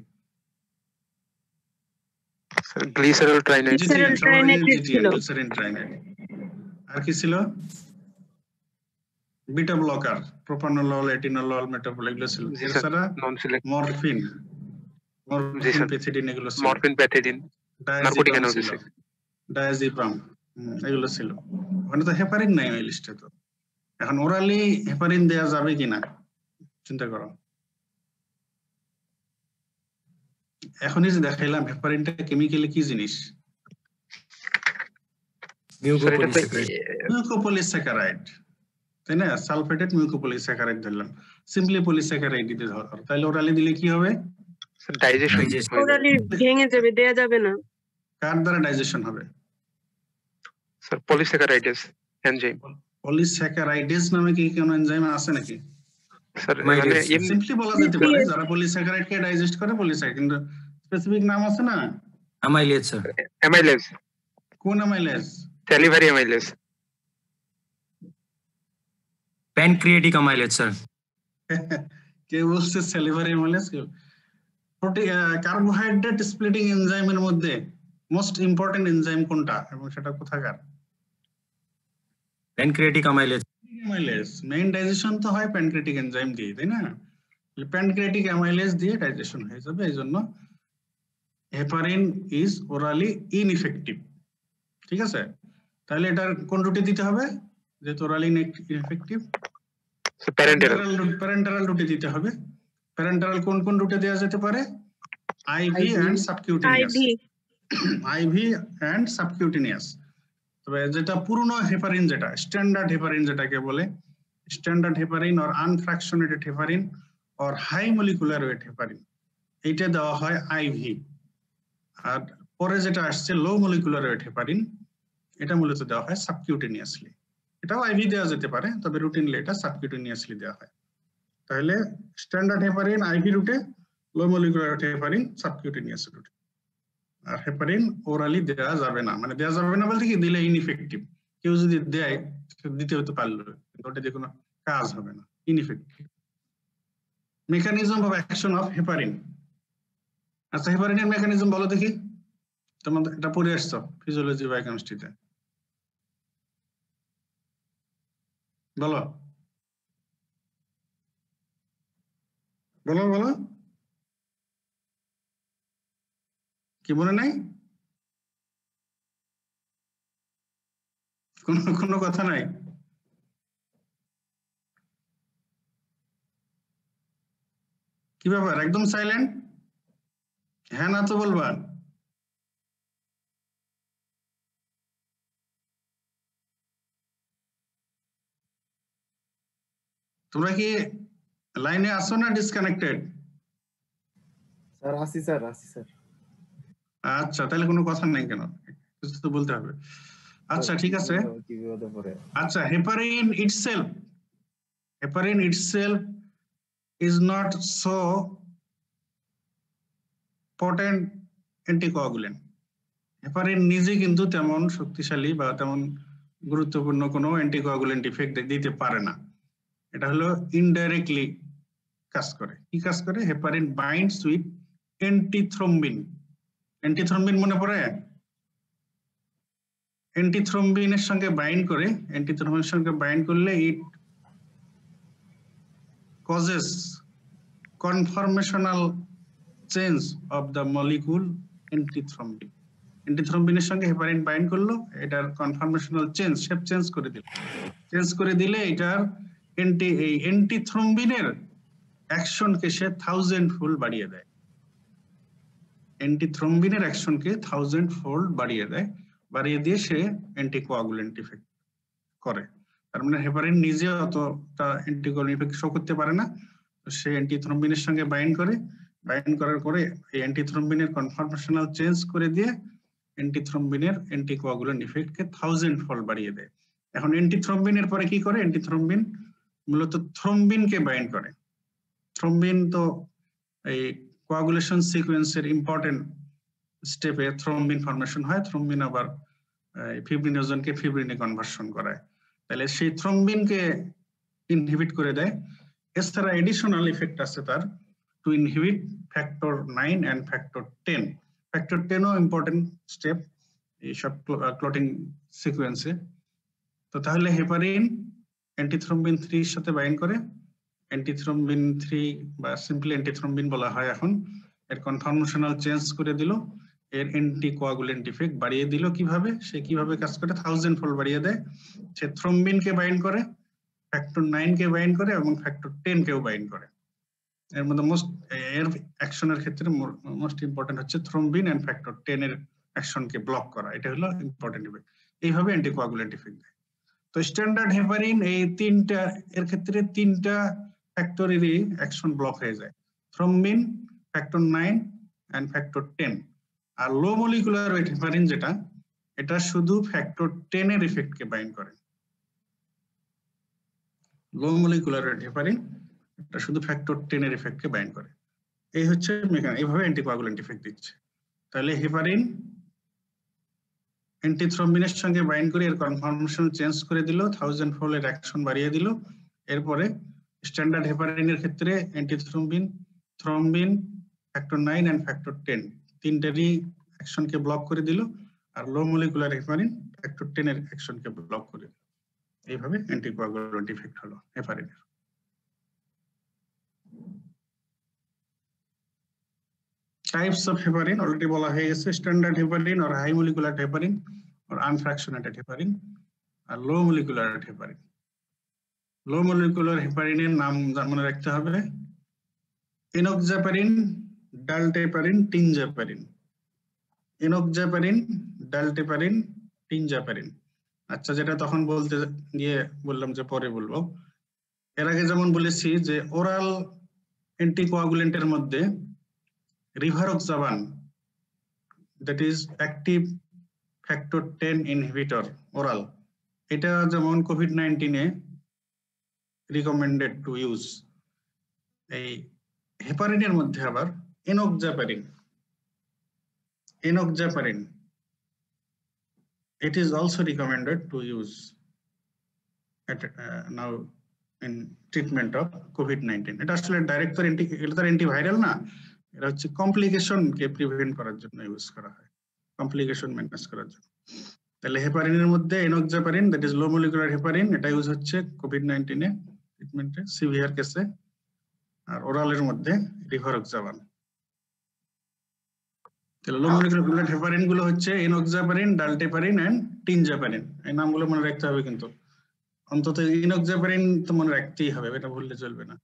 গ্লিসারল ট্রাইনেট। গ্লিসারল ট্রাইনেট ছিল। গ্লিসারিন ট্রাইনেট। আর কি ছিল? বিটা ব্লকার, প্রোপানোলল, এটিনোলল, মেটাবল, এগুলো ছিল। এছাড়া মরফিন, মরফিন, প্যাথিডিন, এগুলো ছিল। Morphine, pethidine, narcotic analgesic, diazepam, এগুলো ছিল। ওখানে তো হেপারিন নাই ওই লিস্টে। তো এখন ওরালি হেপারিন দেয়া যাবে কিনা চিন্তা করো। এখনই যে দেখাইলাম হেপারিনটা কেমিক্যালি কি জিনিস? মিউকোপলিস্যাকারাইড, তাই না? সালফেটেড মিউকোপলিস্যাকারাইড ধরলাম, সিম্পলি পলিস্যাকারাইড দিতে ধর, তাহলে ওরালি দিলে কি হবে? ডাইজেশন। ওরালি ভেঙে যাবে, দেয়া যাবে না। কার দ্বারা ডাইজেশন হবে? Sir পলিস্যাকারাইডেস enzyme. পলিস্যাকারাইডেস নামে কি কোনো এনজাইম আছে নাকি? স্যার মানে সিম্পলি বলা যেতে পারে যারা পলিস্যাকারাইড কে ডাইজেস্ট করে পলিস্যাকারাইড, কিন্তু স্পেসিফিক নাম আছে না? Amylase sir. অ্যামাইলেজ। কোন amylase? Salivary amylase. Pancreatic amylase sir. কে বলছে স্যালিভারি অ্যামাইলেজ? কার্বোহাইড্রেট স্প্লিটিং এনজাইমের মধ্যে মোস্ট ইম্পর্টেন্ট এনজাইম কোনটা এবং সেটা কোথাকার? Pancreatic amylase. Amylase main digestion তো হয় প্যানক্রিয়াটিক এনজাইম দিয়ে, তাই না? প্যানক্রিয়াটিক অ্যামাইলেজ দিয়ে ডাইজেশন হয়ে যাবে। এই জন্য হেপারিন ইজ ওরালি ইনএফেক্টিভ। ঠিক আছে, তাহলে এটার কোন রুটে দিতে হবে? যেহেতু ওরালি ইনএফেক্টিভ, প্যারেন্টারাল রুটে দিতে হবে। প্যারেন্টারাল কোন কোন রুটে দেওয়া যেতে পারে? Ivy and subcutaneous. Ivy and subcutaneous. তবে যেটা পুরনো হেপারিন, যেটা স্ট্যান্ডার্ড হেপারিন যেটাকে বলে, standard heparin or আনফ্র্যাকশনেটেড heparin or high molecular weight heparin, এইটা দেওয়া হয় আইভি। আর পরে যেটা আসছে লো মলিকুলার ওয়েট হেপারিন, এটা মূলত দেওয়া হয় সাবকিউটেনিয়াসলি। এটাও আইভি দেওয়া যেতে পারে, তবে রুটিনলি এটা সাবকিউটেনিয়াসলি দেওয়া হয়। তাহলে স্ট্যান্ডার্ড হেপারিন আইভি রুটে, লো মলিকুলার ওয়েট হেপারিন সাবকিউটেনিয়াস রুটে। আর হেপারিন ওরালি দেওয়া যাবে না, মানে দেওয়া যাবে না বলতে কি, দিলে ইনএফেক্টিভ। কেউ যদি দেয় দিতে হতে পারলো, ওটা দিয়ে কোনো কাজ হবে না, ineffective. Mechanism of action of heparin. আচ্ছা, হেপারিনের মেকানিজম বলো দেখি। তোমাদের এটা পড়ে আসছো ফিজিওলজি বায়োকেমিস্ট্রিতে, বলো বলো বলো, কি মনে নাই? কোনো কথা নাই? কি ব্যাপার একদম সাইলেন্ট? হ্যাঁ না তো বলবা। তোমরা কি লাইনে আসো না ডিসকানেক্টেড? স্যার আসি স্যার, আসি স্যার। আচ্ছা তাহলে কোনো কথা নাই কেন, কিছু তো বলতে হবে। আচ্ছা ঠিক আছে। কি বিপদে পড়ে। আচ্ছা heparin itself is not so potent anticoagulant. Heparin নিজে কিন্তু তেমন শক্তিশালী বা তেমন গুরুত্বপূর্ণ কোনো অ্যান্টিকোয়াগুলেন্ট ইফেক্ট দিতে পারে না। এটা হলো ইনডাইরেক্টলি কাজ করে। কি কাজ করে? Heparin binds with অ্যান্টিথ্রম্বিন। অ্যান্টিথ্রম্বিন মনে পড়ে? অ্যান্টিথ্রম্বিনের সঙ্গে বাইন্ড করে, অ্যান্টিথ্রম্বিনের সঙ্গে বাইন্ড করলে ইট causes conformational change of the molecule antithrombin. অ্যান্টিথ্রম্বিনের সঙ্গে হেপারিন বাইন্ড করলো, এটার কনফরমেশনাল চেঞ্জ, শেপ চেঞ্জ করে দিলে এটার অ্যান্টিথ্রম্বিনের অ্যাকশনকে সে 1000 ফোল্ড বাড়িয়ে দেয়। অ্যান্টিথ্রম্বিনের অ্যাকশনকে 1000 ফোল্ড বাড়িয়ে দিয়ে সে অ্যান্টিকোয়াগুলেন্ট ইফেক্ট করে। তার মানে হেপারিন নিজে অতটা অ্যান্টিকোয়াগুলেন্ট ইফেক্ট শো করতে পারে না, সে অ্যান্টিথ্রম্বিনের সঙ্গে বাইন্ড করার পরে এই অ্যান্টিথ্রম্বিনের কনফরমেশনাল চেঞ্জ করে দিয়ে অ্যান্টিথ্রম্বিনের অ্যান্টিকোয়াগুলেন্ট ইফেক্টকে 1000 ফোল্ড বাড়িয়ে দেয়। এখন অ্যান্টিথ্রম্বিনের পরে কি করে? অ্যান্টিথ্রম্বিন মূলত থ্রম্বিনকে বাইন্ড করে। থ্রম্বিন তো এই কোয়াগুলেশন সিকোয়েন্সের ইম্পর্টেন্ট স্টেপে থ্রম্বিন ফরমেশন হয়। থ্রম্বিন আবার ফিব্রিনোজেনকে ফিব্রিনে কনভার্সন করায়, তাহলে সেই থ্রম্বিনকে ইনহিবিট করে দেয়। এছাড়া এডিশনাল ইফেক্ট আছে তার, to inhibit factor 9 and factor 10। Factor 10 ও ইম্পর্টেন্ট স্টেপ এই সব ক্লটিং সিকোয়েন্সে। তো তাহলে হেপারিন অ্যান্টিথ্রম্বিন 3 এর সাথে বাইন্ড করে, অ্যান্টিথ্রম্বিন 3 বা সিম্পলি অ্যান্টিথ্রম্বিন বলা হয় এখন, এর কনফরমেশনাল চেঞ্জ করে দিল, এর অ্যান্টিকোয়াগুলেন্ট ইফেক্ট বাড়িয়ে দিল। কিভাবে? সে কিভাবে কাজ করে? 1000 ফোল্ড বাড়িয়ে দেয়। সে থ্রম্বিনকে বাইন্ড করে, ফ্যাক্টর 9 কে বাইন্ড করে এবং ফ্যাক্টর 10 কেও বাইন্ড করে। এর মধ্যে এর অ্যাকশনের ক্ষেত্রে মোস্ট ইম্পর্টেন্ট হচ্ছে থ্রম্বিন এন্ড ফ্যাক্টর 10 এর অ্যাকশনকে ব্লক করা। এটা হলো ইম্পর্টেন্ট ইফেক্ট। এইভাবে অ্যান্টিকোয়াগুলেন্ট ইফেক্ট দেয়। তো স্ট্যান্ডার্ড হেপারিন এই তিনটা এর ক্ষেত্রে তিনটা ফ্যাক্টরেরই অ্যাকশন ব্লক হয়ে যায়, থ্রম্বিন, ফ্যাক্টর 9 এন্ড ফ্যাক্টর 10। আর লো মলিকুলার ওয়েট হেপারিন যেটা, এটা শুধু ফ্যাক্টর 10 এর ইফেক্টকে বাইন্ড করে। লো মলিকুলার ওয়েট হেপারিন এটা শুধু ফ্যাক্টর 10 এর ইফেক্টকে বাইন্ড করে। এই হচ্ছে এইভাবে অ্যান্টিকোয়াগুলেন্ট ইফেক্ট দিচ্ছে। তাহলে হেপারিন অ্যান্টিথ্রম্বিনের সঙ্গে বাইন্ড করে এর কনফরমেশন চেঞ্জ করে দিল, 1000 ফোল্ড এর অ্যাকশন বাড়িয়ে দিল। এরপরে স্ট্যান্ডার্ড হেপারিনের ক্ষেত্রে অ্যান্টিথ্রম্বিন, thrombin, factor 9 and factor 10 তিনটারই অ্যাকশনকে block করে দিল। আর লো মলিকুলার হেপারিন ফ্যাক্টর 10 এর অ্যাকশনকে ব্লক করে দিল। এইভাবে অ্যান্টিকোয়াগুলেন্ট ইফেক্ট হলো হেপারিনের। টাইপস অফ হেপারিন অলরেডি বলা হয়ে গেছে, স্ট্যান্ডার্ড হেপারিন আর হাই মলিকুলার হেপারিন আর আনফ্র্যাকশনেটেড হেপারিন আর লো মলিকুলার হেপারিন। লো মলিকুলার হেপারিনের নাম মনে রাখতে হবে, এনোক্সাপারিন, ডালটেপারিন, টিনজাপারিন। এনোক্সাপারিন, ডালটেপারিন, টিনজাপারিন। আচ্ছা, যেটা তখন বলতে গিয়ে বললাম যে পরে বলবো। এর আগে যেমন বলেছি যে ওরাল অ্যান্টিকোয়াগুলেন্টের মধ্যে রিভারোক্সাবান, that is active factor 10 inhibitor oral, এটা যেমন COVID-19 A recommended to use. এই হেপারিনের মধ্যে আবার enoxaparin, it is also recommended to use at now in treatment of COVID-19. এটা আসলে ডাইরেক্ট অ্যান্টিভাইরাল না, এটা হচ্ছে কমপ্লিকেশন কে প্রিভেন্ট করার জন্য ইউজ করা হয়, কমপ্লিকেশন ম্যানেজ করার জন্য। তাহলে হেপারিনের মধ্যে enoxaparin, that is low molecular heparin, এটা ইউজ হচ্ছে কোভিড-19 এ ট্রিটমেন্টে সিভিয়ার কেসে। আর ওরালের মধ্যে রিভারোক্সাবান। তাহলে লো মলিকুলার হেপারিন গুলো হচ্ছে এনোক্সাপারিন, ডালটেপারিন এন্ড টিনজাপারিন। এই নামগুলো মনে রাখতে হবে, কিন্তু অন্তত এনোক্সাপারিন তো মনে রাখতেই হবে, এটা ভুললে চলবে না।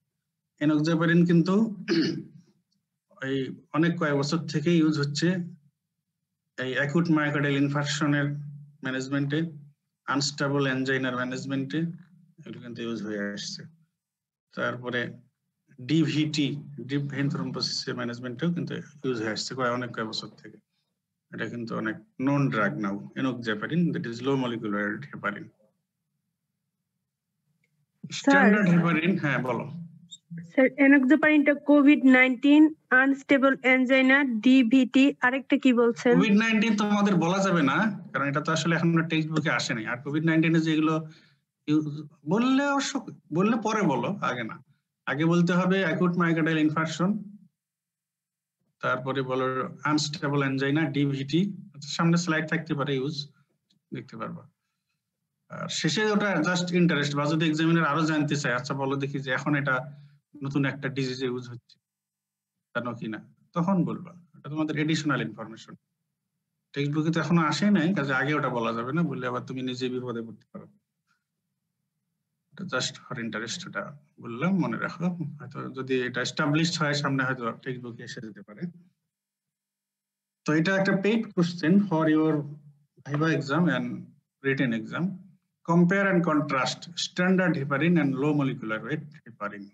এনোক্সাপারিন কিন্তু এই অনেক কয়েক বছর থেকে ইউজ হচ্ছে এই অ্যাকুট মায়োকার্ডিয়াল ইনফার্কশনের ম্যানেজমেন্টে, আনস্টেবল অ্যানজাইনার ম্যানেজমেন্টে এগুলো কিন্তু ইউজ হয়ে আসছে। তারপরে ডিভিটি, ডিপ ভেইন থ্রম্বোসিসের ম্যানেজমেন্টেও কিন্তু ইউজ হয়ে আসছে অনেক কয়েক বছর থেকে। এটা কিন্তু অনেক নন drug now, enoxaparin, that is low molecular heparin. Standard heparin, হ্যাঁ বলো। স্যার এনোক্সাপারিনটা কোভিড-19, আনস্টেবল অ্যানজাইনা, ডিভিটি, আরেকটা কি বলছেন? কোভিড-19 তো আমাদের বলা যাবে না, কারণ এটা তো আসলে এখনো টেক্সট বুকে আসেনি। আর কোভিড-19 এ যেগুলো বললে অবশ্য বললে পরে বলো, আগে না। আগে বলতে হবে অ্যাকুট মায়োকার্ডিয়াল ইনফার্কশন, তারপরে বলো আনস্টেবল অ্যানজাইনা, ডিভিটি। সামনে স্লাইড থাকতে পারে, ইউজ দেখতে পারবা। আর শেষে ওটা জাস্ট ইন্টারেস্ট, বা যদি এক্সামিনার আরো জানতে চায়, আচ্ছা বলো দেখি যে এখন এটা নতুন একটা ডিজিজ ইউজ হচ্ছে জানো কিনা, তখন বলবা। এটা তোমাদের এডিশনাল ইনফরমেশন, টেক্সট বুকে তো এখনো আসে নাই, কাজে আগে ওটা বলা যাবে না, বললে আবার তুমি নিজে বিপদে পড়তে পারো। জাস্ট ফর ইন্টারেস্ট ওটা বললাম, মনে রাখো। হয়তো যদি এটা এস্টাবলিশড হয় সামনে, হয়তো টেক্সট বুকে এসে যেতে পারে। তো এটা একটা paid question for your viva exam and written exam. Compare and contrast standard heparin and low molecular weight heparin.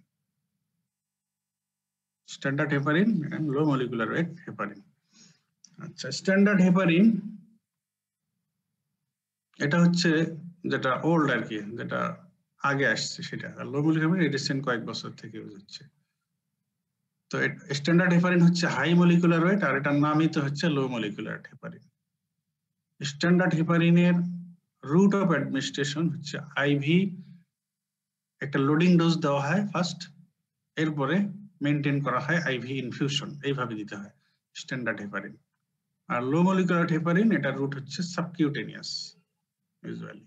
Standard heparin and low molecular weight heparin. আচ্ছা, স্ট্যান্ডার্ড হেপারিন এটা হচ্ছে যেটা ওল্ড আর কি, যেটা আগে আসছে সেটা। আর লো মলিকুলার রিসেন্ট কয়েক বছর থেকে ইউজ হচ্ছে। তো স্ট্যান্ডার্ড হেপারিন হচ্ছে হাই মলিকুলার ওয়েট, আর এটার নামই তো হচ্ছে লো molecular heparin. Standard হেপারিনের root of administration হচ্ছে আইভি, একটা লোডিং ডোজ দেওয়া হয় ফার্স্ট, এরপরে মেনটেন করা হয় আইভি ইনফিউশন, এইভাবে দিতে হয় স্ট্যান্ডার্ড হেপারিন। আর লো মলিকুলার হেপারিন এটার রুট হচ্ছে সাবকিউটেনিয়াস ইউজুয়ালি।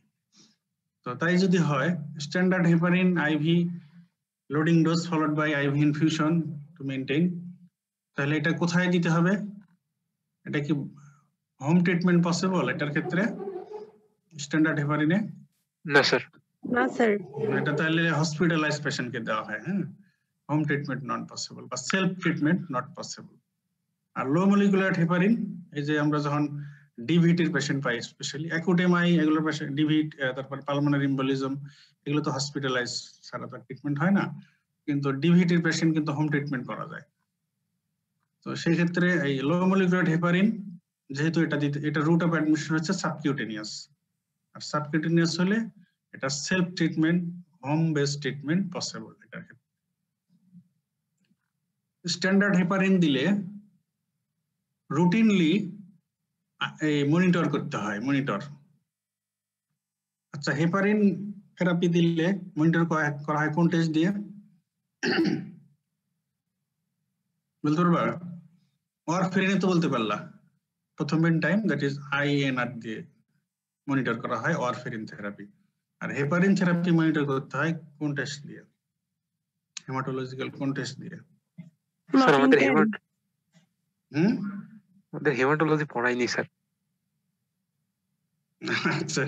তো তাই যদি হয় standard heparin IV loading dose followed by IV infusion to maintain, তাহলে এটা কোথায় দিতে হবে? এটা কি হোম ট্রিটমেন্ট পসিবল এটার ক্ষেত্রে স্ট্যান্ডার্ড হেপারিনে? না স্যার। না স্যার। এটা তাহলে হসপিটালাইজ পেশেন্টকে দেওয়া হয়, হ্যাঁ। হোম ট্রিটমেন্ট নট পসিবল, বা সেলফ ট্রিটমেন্ট নট পসিবল। আর লো মলিকুলার হেপারিন, এই যে আমরা যখন ডিভিটির পেশেন্ট পাই, স্পেশালি অ্যাকুট এমআই, এগুলোর পেশেন্ট ডিভিট, তারপর পালমোনারি এম্বোলিজম, এগুলো তো হসপিটালাইজ ছাড়া তো ট্রিটমেন্ট হয় না। কিন্তু ডিভিটির পেশেন্ট কিন্তু হোম ট্রিটমেন্ট করা যায়। তো সেই ক্ষেত্রে এই লো মলিকুলার হেপারিন যেহেতু এটা দিতে, এটা রুট অফ অ্যাডমিশন হচ্ছে সাবকিউটেনিয়াস, আর সাবকিউটেনিয়াস হলে এটা self treatment, home based treatment possible এটার ক্ষেত্রে। স্ট্যান্ডার্ড হেপারিন দিলে রুটিনলি মনিটর করতে হয়, মনিটর। আচ্ছা, হেপারিন থেরাপি দিলে মনিটর করা হয় কোন টেস্ট দিয়ে বলতে পারবা? ওয়ারফেরিনে তো বলতে পারলা, প্রথম টাইম, দ্যাট ইজ আইএনআর দিয়ে মনিটর করা হয় ওয়ারফেরিন থেরাপি। আর হেপারিন থেরাপি মনিটর করতে হয় কোন টেস্ট দিয়ে? হেমাটোলজিক্যাল কোন টেস্ট দিয়ে? স্যার আমাদের হেমাটোলজি পড়ায়নি স্যার। আচ্ছা,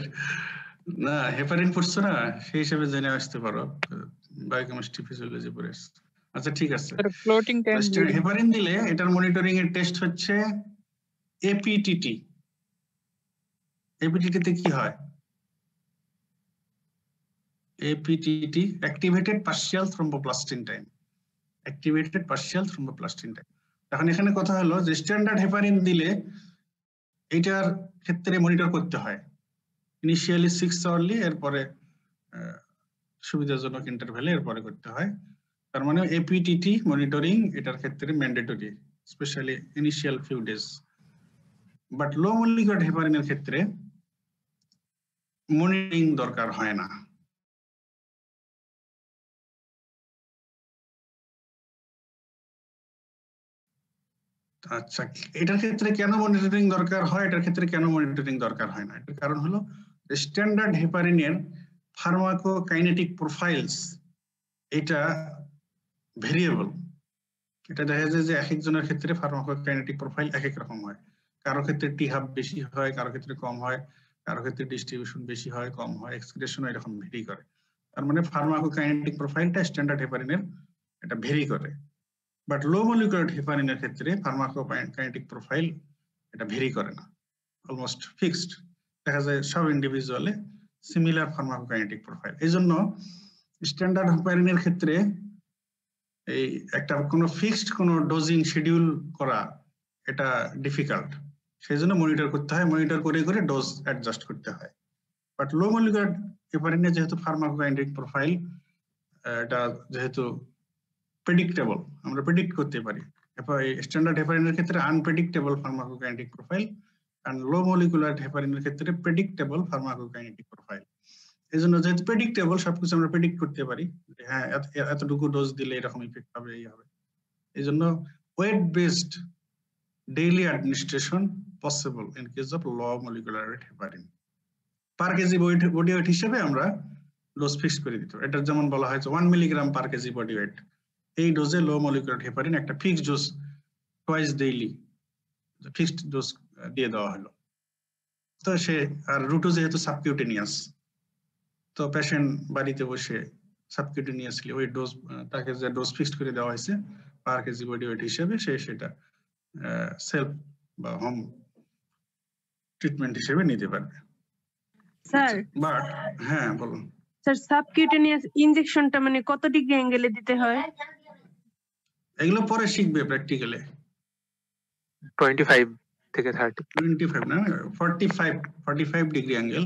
না হেপারিন পড়ছো না, সেই হিসেবে জেনে আসতে পারো, বায়োকেমিস্ট্রি ফিজিওলজি পড়ে। আচ্ছা ঠিক আছে। হেপারিন দিলে এটার মনিটরিং এর টেস্ট হচ্ছে এপিটিটি। এপিটিটি তে কি হয়? APTT activated partial thromboplastin time, activated partial thromboplastin time. এখন এখানে কথা হলো যে স্ট্যান্ডার্ড হেপারিন দিলে এটার ক্ষেত্রে মনিটর করতে হয় ইনিশিয়ালি 6 আওয়ারলি, এরপরে সুবিধাজনক ইন্টারভ্যালে এরপরে করতে হয়। তার মানে এপিটিটি মনিটরিং এটার ক্ষেত্রে mandatory, specially initial few days. But low molecular হেপারিনের ক্ষেত্রে মনিটরিং দরকার হয় না। আচ্ছা, এটার ক্ষেত্রে কেন মনিটরিং দরকার হয়, এটার ক্ষেত্রে কেন মনিটরিং দরকার হয় না? এটার কারণ হলো স্ট্যান্ডার্ড হেপারিনের ফার্মাকোকাইনেটিক প্রোফাইলস এটা ভেরিয়েবল। এটা দেখা যায় যে এক একজনের ক্ষেত্রে ফার্মাকোকাইনেটিক প্রোফাইল এক এক রকম হয়। কারো ক্ষেত্রে টি হাব বেশি হয়, কারো ক্ষেত্রে কম হয়, কারো ক্ষেত্রে ডিস্ট্রিবিউশন বেশি হয়, কম হয়, এক্সক্রিশন এরকম ভেরি করে। তার মানে ফার্মাকোকাইনেটিক প্রোফাইলটা স্ট্যান্ডার্ড হেপারিনের এটা ভেরি করে। বাট লো মলিকুলার হেপারিনের ক্ষেত্রে ফার্মাকোকাইনেটিক প্রোফাইল এটা ভেরি করে না, অলমোস্ট ফিক্সড। দেখা যায় সব ইন্ডিভিজুয়ালে সিমিলার ফার্মাকোকাইনেটিক প্রোফাইল। এই জন্য স্ট্যান্ডার্ড হেপারিনের ক্ষেত্রে এই একটা কোনো ফিক্সড কোনো ডোজিং শিডিউল করা এটা ডিফিকাল্ট, সেই জন্য মনিটর করতে হয়, মনিটর করে করে ডোজ অ্যাডজাস্ট করতে হয়। বাট লো মলিকুলার হেপারিনের যেহেতু ফার্মাকোকাইনেটিক প্রোফাইল এটা যেহেতু প্রেডিক্টেবল, আমরা প্রেডিক্ট করতে পারি। স্ট্যান্ডার্ড হেপারিনের ক্ষেত্রে unpredictable pharmacokinetic profile, and low molecular হেপারিনের ক্ষেত্রে প্রেডিক্টেবল ফার্মাকোকাইনেটিক প্রোফাইল। এই জন্য যেহেতু প্রেডিক্টেবল, সবকিছু আমরা প্রেডিক্ট করতে পারি, হ্যাঁ এতটুকু ডোজ দিলে এরকম ইফেক্ট হবে, এই হবে। এই জন্য weight based daily administration possible in case of low molecular weight heparin. Per kg body weight হিসেবে আমরা ডোজ ফিক্স করে দিতে পারি। এটা যেমন বলা হয়েছে 1 milligram per kg body wait, এই ডোজে লো মলিকুলার হেপারিন একটা fixed dose twice daily fixed dose দিয়ে দেওয়া হলো। তো সে আর রুটো যেহেতু সাবকিউটেনিয়াস, তো পেশেন্ট বাড়িতে বসে সাবকিউটেনিয়াসলি ওই ডোজ তাকে যে ডোজ ফিক্সড করে দেওয়া হয়েছে পার কেজি বডি ওয়েট হিসেবে, সে সেটা সেলফ বা হোম ট্রিটমেন্ট হিসেবে নিতে পারবে। স্যার বাট হ্যাঁ বলুন স্যার, সাবকিউটেনিয়াস ইনজেকশনটা মানে কত ডিগ্রি অ্যাঙ্গেলে দিতে হয়? এগুলো পরে শিখবে প্র্যাকটিক্যালে। 25 থেকে 30, 25 না 45 ডিগ্রি অ্যাঙ্গেল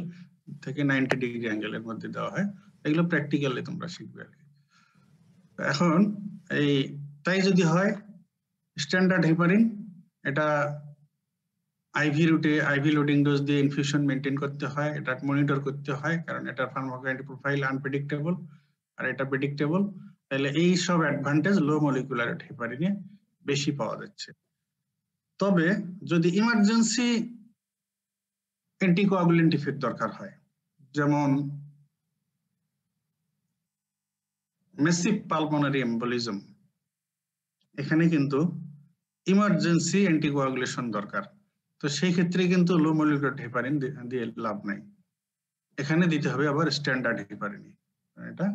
থেকে 90 ডিগ্রি অ্যাঙ্গেলের মধ্যে দেওয়া হয়, এগুলো প্র্যাকটিক্যালি তোমরা শিখবে আর কি। এখন এই তাই যদি হয় স্ট্যান্ডার্ড হেপারিন, এটা আইভি রুটে আইভি লোডিং ডোজ দিয়ে ইনফিউশন মেনটেন করতে হয়, এটা মনিটর করতে হয়, কারণ এটা ফার্মাকোকাইনেটিক প্রোফাইল আনপ্রেডিক্টেবল আর এটা প্রেডিক্টেবল। তাহলে এই সব অ্যাডভান্টেজ লো মলিকুলার হেপারিনে বেশি পাওয়া যাচ্ছে। তবে যদি ইমার্জেন্সি অ্যান্টিকোয়াগুলেন্ট ইফেক্ট দরকার হয়, যেমন মেসিভ পালমোনারি এম্বোলিজম, এখানে কিন্তু ইমার্জেন্সি অ্যান্টিকোয়াগুলেশন দরকার, তো সেই ক্ষেত্রে কিন্তু লো মলিকুলার হেপারিন দিয়ে লাভ নাই, এখানে দিতে হবে আবার স্ট্যান্ডার্ড হেপারিন। এটা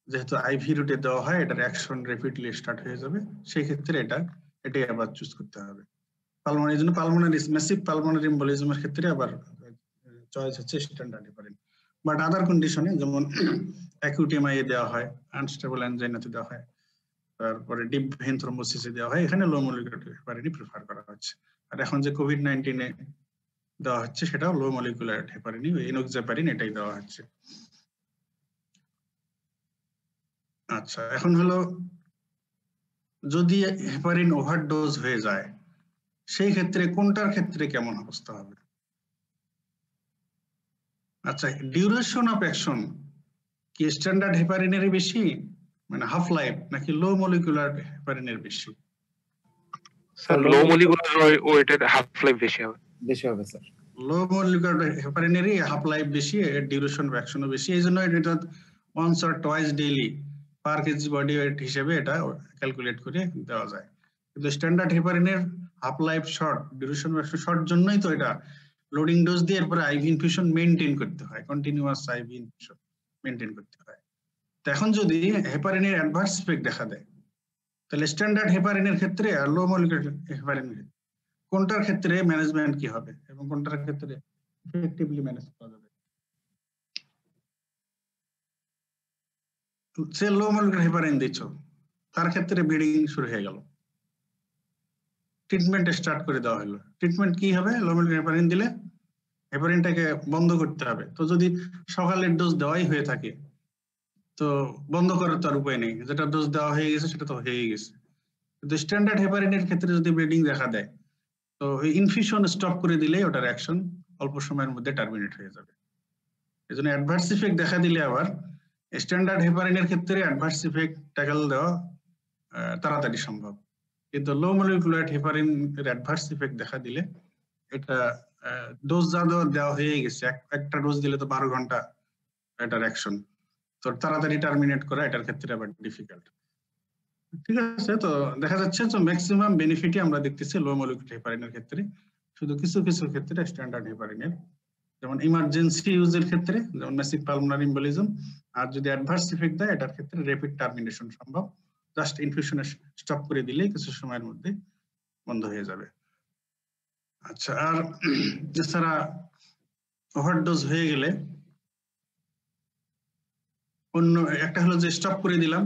যেহেতু আইভি রুটে দেওয়া হয়, এটার অ্যাকশন র্যাপিডলি স্টার্ট হয়ে যাবে, সেই ক্ষেত্রে এটাই আবার চুজ করতে হবে। পালমোনারি, এই জন্য পালমোনারি মেসিভ পালমোনারি এম্বোলিজমের ক্ষেত্রে আবার চয়েস হচ্ছে স্ট্যান্ডার্ড হেপারিন। বাট আদার কন্ডিশনে যেমন অ্যাকিউট এমআইএ দেওয়া হয়, আনস্টেবল অ্যানজাইনাতে দেওয়া হয়, তারপরে ডিপ ভেইন থ্রোম্বোসিসে দেওয়া হয়, এখানে লো মলিকুলার হেপারিনই প্রেফার করা হচ্ছে। আর এখন যে কোভিড-19 দেওয়া হচ্ছে সেটাও লো মলিকুলার হেপারিনই, এনোক্সাপারিন এটাই দেওয়া হচ্ছে। আচ্ছা, এখন হলো যদি হেপারিন ওভারডোজ হয়ে যায়, সেই ক্ষেত্রে কোনটার ক্ষেত্রে কেমন অবস্থা হবে? আচ্ছা, ডিউরেশন অফ অ্যাকশন কি স্ট্যান্ডার্ড হেপারিনের বেশি, মানে হাফ লাইফ, নাকি লো মলিকুলার হেপারিনের বেশি? স্যার লো মলিকুলার ওয়েটের হাফ লাইফ বেশি হবে। স্যার। লো মলিকুলার হেপারিনেরই হাফ লাইফ বেশি, এর ডিউরেশন অফ অ্যাকশনও বেশি, এই জন্য এটা once or twice daily per kg body weight হিসেবে এটা ক্যালকুলেট করে দেওয়া যায়। কিন্তু standard হেপারিনের half life short, duration of action short, জন্যই তো এটা লোডিং ডোজ দিয়ে এরপরে আইভি ইনফিউশন মেইনটেইন করতে হয়, কন্টিনিউয়াস আইভি ইনফিউশন মেইনটেইন করতে হয়। তো এখন যদি হেপারিনের অ্যাডভার্স ইফেক্ট দেখা দেয়, তাহলে স্ট্যান্ডার্ড হেপারিনের ক্ষেত্রে আর লো মলিকুলার হেপারিনের কোনটার ক্ষেত্রে ম্যানেজমেন্ট কি হবে এবং কোনটার ক্ষেত্রে ইফেক্টিভলি ম্যানেজ করা যাবে? সে লো মলিকুলার হেপারিন দিচ্ছ, তার ক্ষেত্রে ব্লিডিং শুরু হয়ে গেল, ট্রিটমেন্ট স্টার্ট করে দেওয়া হলো। ট্রিটমেন্ট কি হবে? লো মলিকুলার হেপারিন দিলে হেপারিনটাকে বন্ধ করতে হবে। তো যদি সকালের ডোজ দেওয়াই হয়ে থাকে, তো বন্ধ করার তো আর উপায় নেই, যেটা ডোজ দেওয়া হয়ে গেছে সেটা তো হয়েই গেছে। কিন্তু স্ট্যান্ডার্ড হেপারিনের ক্ষেত্রে যদি ব্লিডিং দেখা দেয়, তো ওই ইনফিউশন স্টপ করে দিলে ওটার অ্যাকশন অল্প সময়ের মধ্যে টার্মিনেট হয়ে যাবে। এই জন্য অ্যাডভার্স ইফেক্ট দেখা দিলে আবার স্ট্যান্ডার্ড হেপারিনের ক্ষেত্রে অ্যাডভার্স ইফেক্ট ট্যাকল দেওয়া তাড়াতাড়ি সম্ভব, কিন্তু লো মলিকুলার হেপারিন এর অ্যাডভার্স ইফেক্ট দেখা দিলে এটা ডোজ যা দেওয়া হয়ে গেছে, একটা ডোজ দিলে তো 12 ঘন্টা এটার অ্যাকশন, তো তাড়াতাড়ি টার্মিনেট করা এটার ক্ষেত্রে আবার ডিফিকাল্ট। ঠিক আছে, তো দেখা যাচ্ছে যে ম্যাক্সিমাম বেনিফিটই আমরা দেখতেছি লো মলিকুলার হেপারিনের ক্ষেত্রে, শুধু কিছু কিছু ক্ষেত্রে স্ট্যান্ডার্ড হেপারিনের, যেমন ইমার্জেন্সি ইউজের ক্ষেত্রে, যেমন মেসিভ পালমোনারি এম্বোলিজম, আর যদি অ্যাডভার্স ইফেক্ট দেয় এটার ক্ষেত্রে র্যাপিড টার্মিনেশন সম্ভব, জাস্ট ইনফিউশন স্টপ করে দিলে কিছু সময়ের মধ্যে বন্ধ হয়ে যাবে। আচ্ছা, আর এছাড়া ওভারডোজ হয়ে গেলে অন্য একটা হলো যে স্টপ করে দিলাম,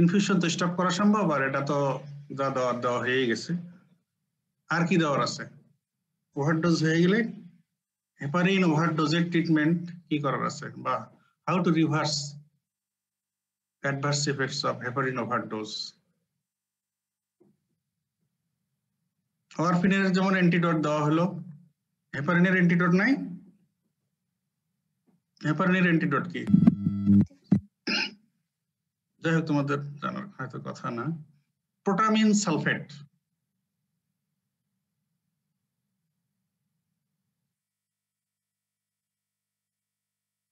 ইনফিউশন তো স্টপ করা সম্ভব, আর এটা তো যা দেওয়া হয়ে গেছে। আর কি দেওয়ার আছে? ওভারডোজ হয়ে গেলে হেপারিন ওভারডোজের ট্রিটমেন্ট কি করার আছে, বা how to reverse adverse effects of heparin overdose. ওয়ারফিনের যেমন অ্যান্টিডট দেওয়া হলো, হেপারিনের অ্যান্টিডট নাই। হেপারিনের অ্যান্টিডট কি? যাই হোক, তোমাদের জানার হয়তো কথা না। Protamine sulphate.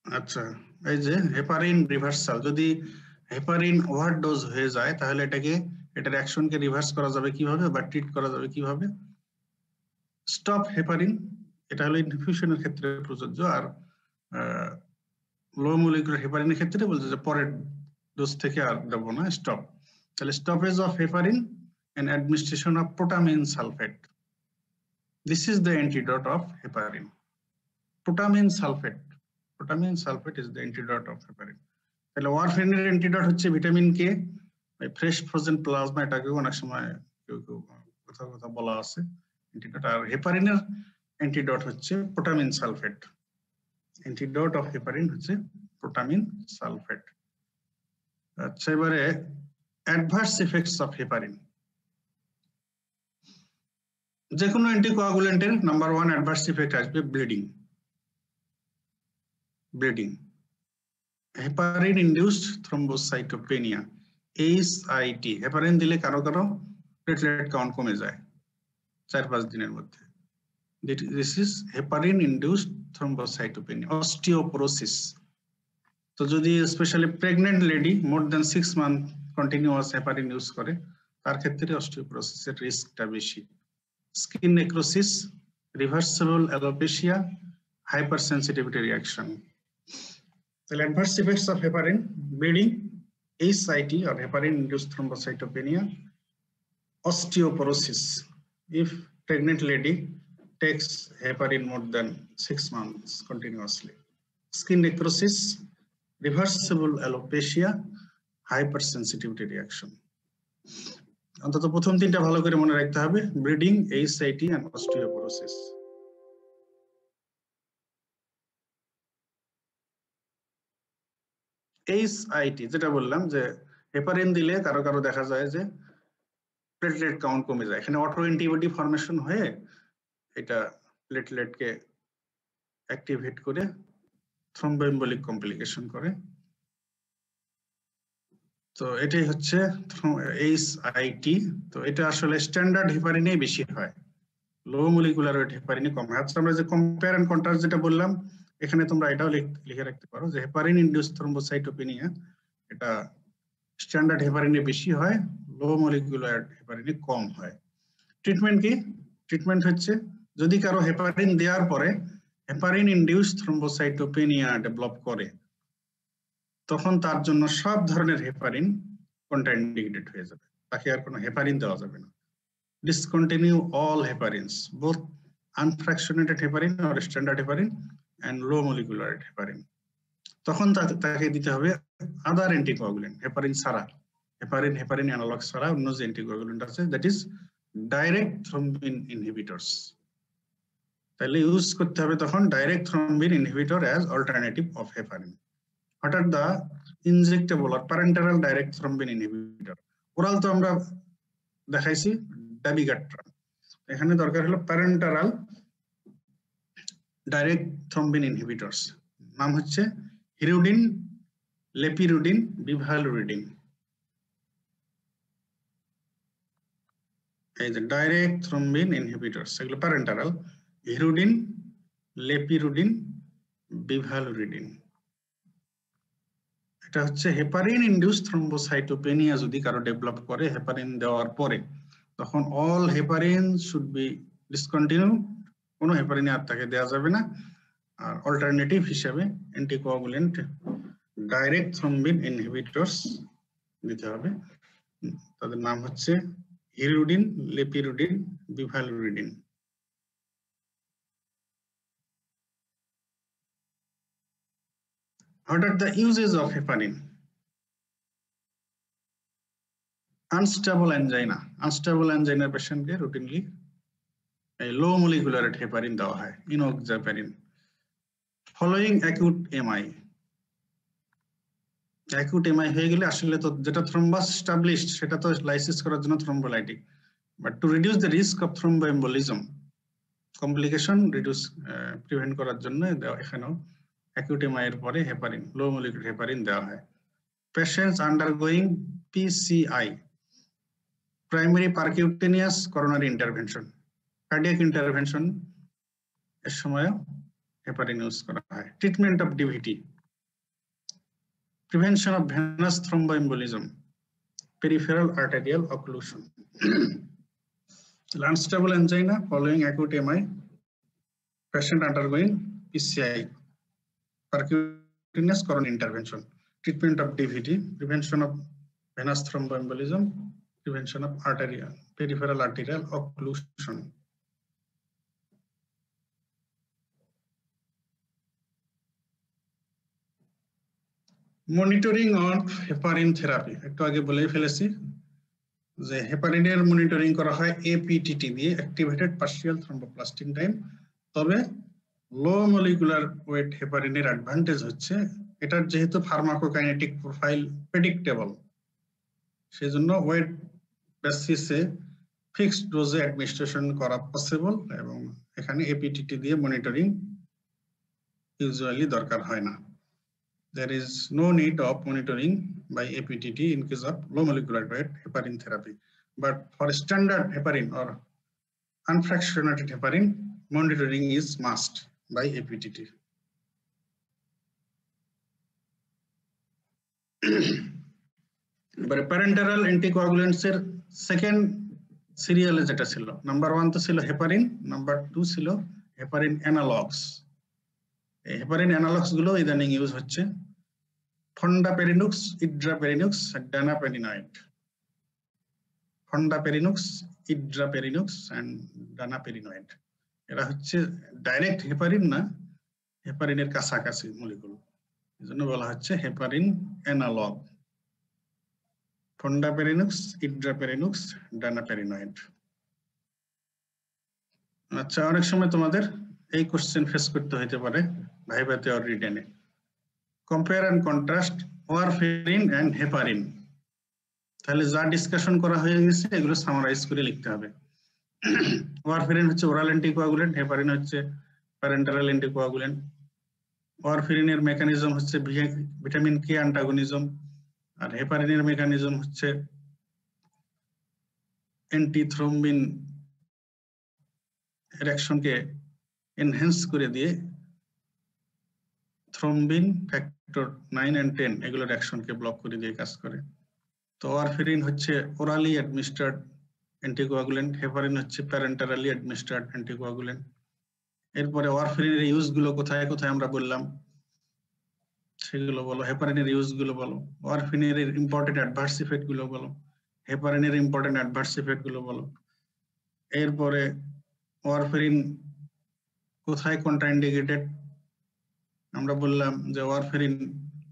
আচ্ছা, এই যে হেপারিন রিভার্সাল, যদি হেপারিন ওভারডোজ হয়ে যায় তাহলে এটার অ্যাকশনকে রিভার্স করা যাবে কিভাবে, বা ট্রিট করা যাবে কিভাবে? স্টপ হেপারিন, এটা হলো ইনফিউশনের ক্ষেত্রে প্রযোজ্য, আর লো মলিকুলার হেপারিনের ক্ষেত্রে বলছে যে পরের ডোজ থেকে আর দেবো না, স্টপ। তাহলে stoppage of heparin and administration of protamine sulfate. This is the antidote of heparin. Protamine sulfate. Protamine sulfate is the antidote of heparin. তাহলে ওয়ারফারিনের অ্যান্টিডট হচ্ছে ভিটামিন কে, ফ্রেশ ফ্রোজেন প্লাজমা, এটাকে অনেক সময় কেউ কথা বলা আছে অ্যান্টিডট। আর হেপারিনের অ্যান্টিডট হচ্ছে protamine sulphate. Antidote of heparin হচ্ছে প্রোটামিন সালফেট। আচ্ছা, এবারে অ্যাডভার্স ইফেক্টস অফ হেপারিন। যে কোনো অ্যান্টিকোয়াগুলেন্টের নাম্বার 1 অ্যাডভার্স ইফেক্ট আসবে bleeding. Heparin induced thrombocytopenia, HIT। Heparin দিলে কারো প্লেটলেট কাউন্ট কমে যায় 4-5 দিনের মধ্যে। This is heparin induced thrombocytopenia. Osteoporosis, তো যদি specially pregnant lady more than 6 month continuous heparin use করে, তার ক্ষেত্রে অস্টিওপোরোসিসের রিস্কটা বেশি। Skin necrosis, reversible alopecia, hypersensitivity reaction. The adverse effects of heparin: bleeding, HIT or heparin-induced thrombocytopenia, osteoporosis if pregnant lady takes heparin more than 6 months continuously, skin necrosis, reversible alopecia, hypersensitivity reaction. অন্তত প্রথম তিনটা ভালো করে মনে রাখতে হবে: bleeding, HIT and osteoporosis. HIT যেটা বললাম, যে হেপারিন দিলে কারো দেখা যায় যে প্লেটলেট কাউন্ট কমে যায়, এখানে অটো অ্যান্টিবডি ফর্মেশন হয়ে এটা প্লেটলেটকে অ্যাক্টিভেট করে থ্রম্বোএম্বোলিক কমপ্লিকেশন করে। তো এটাই হচ্ছে HIT। তো এটা আসলে স্ট্যান্ডার্ড হেপারিনেই বেশি হয়, লো মলিকুলার ওয়েট হেপারিনে কম হয়। আচ্ছা, আমরা যে কম্পেয়ার এন্ড কন্ট্রাস্ট যেটা বললাম, এখানে তোমরা এটাও লিখে রাখতে পারো যে হেপারিন ইনডিউসড থ্রম্বোসাইটোপেনিয়া এটা স্ট্যান্ডার্ড হেপারিনে বেশি হয়, লো মলিকুলার হেপারিনে কম হয়। ট্রিটমেন্ট কি? ট্রিটমেন্ট হচ্ছে যদি কারো হেপারিন দেওয়ার পরে হেপারিন ইনডিউসড থ্রম্বোসাইটোপেনিয়া ডেভেলপ করে, তখন তার জন্য সব ধরনের হেপারিন কন্ট্রাইন্ডিকেটেড হয়ে যাবে, তাকে আর কোনো হেপারিন দেওয়া যাবে না। Discontinue all heparins, both unfractionated heparin or standard heparin and low molecular heparin. তখন তাকে দিতে হবে আদার অ্যান্টিকোয়াগুলেন্ট, হেপারিন ছাড়া, হেপারিন অ্যানালগ ছাড়া অন্য যে অ্যান্টিকোয়াগুলেন্ট আছে, that is direct thrombin inhibitors. তাহলে ইউজ করতে হবে তখন direct thrombin inhibitor as alternative of heparin. What are the injectable R প্যারেন্টারাল direct thrombin inhibitor? Oral তো আমরা দেখাইছি ডাবিগাট্রা, এখানে দরকার হলো প্যারেন্টারাল ডাইরেক্ট থ্রম্বিন ইনহিবিটরস। নাম হচ্ছে হিরুডিন, লেপিরুডিন, বিভালুরিডিন। এই যে ডাইরেক্ট থ্রম্বিন ইনহিবিটরস, এগুলো প্যারেন্টারাল: হিরুডিন, লেপিরুডিন, বিভালুরিডিন। এটা হচ্ছে হেপারিন ইনডিউসড থ্রম্বোসাইটোপেনিয়া যদি কারো ডেভেলপ করে হেপারিন দেওয়ার পরে, তখন all heparin should be discontinue, কোনো হেপারিন আর তাকে দেওয়া যাবে না। আর অল্টারনেটিভ হিসেবে অ্যান্টিকোয়াগুলেন্ট ডাইরেক্ট থ্রম্বিন ইনহিবিটরস দিতে হবে। তাদের নাম হচ্ছে হিরুডিন, লেপিরুডিন, বিভালুরিডিন। What are the uses of heparin? Unstable angina. Unstable angina patient ke routinely a low molecular rate heparin দেওয়া হয়, enoxaparin. Following acute MI. Acute MI হয়ে গেলে আসলে তো যেটা থ্রম্বাস established সেটা তো লাইসিস করার জন্য thrombolytic, but to reduce the risk of thromboembolism, complication reduce prevent করার জন্য এখানেও acute MI এর পরে হেপারিন, low molecular হেপারিন দেওয়া হয়। Patients undergoing PCI, primary percutaneous coronary intervention, cardiac intervention এর সময় হেপারিন ইউজ করা হয়। Treatment of DVT, prevention of venous thromboembolism, peripheral arterial occlusion. Unstable angina following acute MI, patient undergoing PCI, percutaneous coronary intervention, treatment of DVT, prevention of venous thromboembolism, prevention of peripheral arterial occlusion. Monitoring of heparin therapy, একটু আগে বলেই ফেলেছি যে হেপারিনের monitoring করা হয় APTT দিয়ে, activated partial thromboplastin time. তবে লো molecular wait হেপারিনের advantage হচ্ছে এটার যেহেতু ফার্মাকোকাইনেটিক প্রোফাইল প্রেডিক্টেবল, সেজন্য ওয়েট বেসিসে ফিক্সড ডোজে অ্যাডমিনিস্ট্রেশন করা পসিবল, এবং এখানে APTT দিয়ে মনিটরিং ইউজুয়ালি দরকার হয় না। There is no need of monitoring by APTT in case of low molecular weight heparin therapy, but for standard heparin or unfractionated heparin, monitoring is must by APTT. এবারে প্যারেন্টারাল anticoagulants এর second সিরিয়ালে যেটা ছিল, number 1 তো ছিল heparin, number 2 ছিল heparin analogues. এই heparin analogues গুলো ইদানিং ইউজ হচ্ছে, ফন্ডাপেরিনুক্স, ইড্রাপেরিনুক্স, ডানাপেরিনয়েড। ফন্ডাপেরিনুক্স, ইড্রাপেরিনুক্স এন্ড ডানাপেরিনয়েড, এরা হচ্ছে ডাইরেক্ট হেপারিন না, হেপারিনের কাছাকাছি মলিকুল, এজন্য বলা হচ্ছে হেপারিন অ্যানালগ। ফন্ডাপেরিনুক্স, ইড্রাপেরিনুক্স, ডানাপেরিনয়েড। আচ্ছা, অনেক সময় তোমাদের এই কোশ্চেন ফেস করতে হতে পারে ভাইভাতে or রিটেনে। Compare and contrast warfarin and heparin. তাহলে যা ডিসকাশন করা হয়ে গেছে এগুলো সামারাইজ করে লিখতে হবে। ওয়ারফেরিন হচ্ছে ওরাল অ্যান্টিকোয়াগুলেন্ট, হেপারিন হচ্ছে প্যারেন্টারাল অ্যান্টিকোয়াগুলেন্ট। ওয়ারফেরিনের মেকানিজম হচ্ছে ভিটামিন কে অ্যান্টাগনিজম, আর হেপারিনের মেকানিজম হচ্ছে অ্যান্টিথ্রম্বিন এর অ্যাকশনকে এনহ্যান্স করে দিয়ে থ্রম্বিন ফ্যাক্টর 9 and 10 এগুলোর অ্যাকশনকে ব্লক করে দিয়ে কাজ করে। তো ওয়ারফেরিন হচ্ছে ওরালি অ্যাডমিনিস্ট্রার্ড অ্যান্টিকোয়াগুলেন্ট, হেপারিন হচ্ছে প্যারেন্টারালি অ্যাডমিনিস্ট্রার্ড অ্যান্টিকোয়াগুলেন্ট। এরপরে ওয়ারফেরিনের ইউজ গুলো কোথায় কোথায় আমরা বললাম সেগুলো বলো, হেপারিনের ইউজ গুলো বলো, ওয়ারফেরিনের ইম্পর্টেন্ট অ্যাডভার্স ইফেক্ট গুলো বলো, হেপারিনের ইম্পর্টেন্ট অ্যাডভার্স ইফেক্ট গুলো বলো। এরপরে ওয়ারফেরিন কোথায় কন্ট্রাইন্ডিকেটেড, আমরা বললাম যে warfarin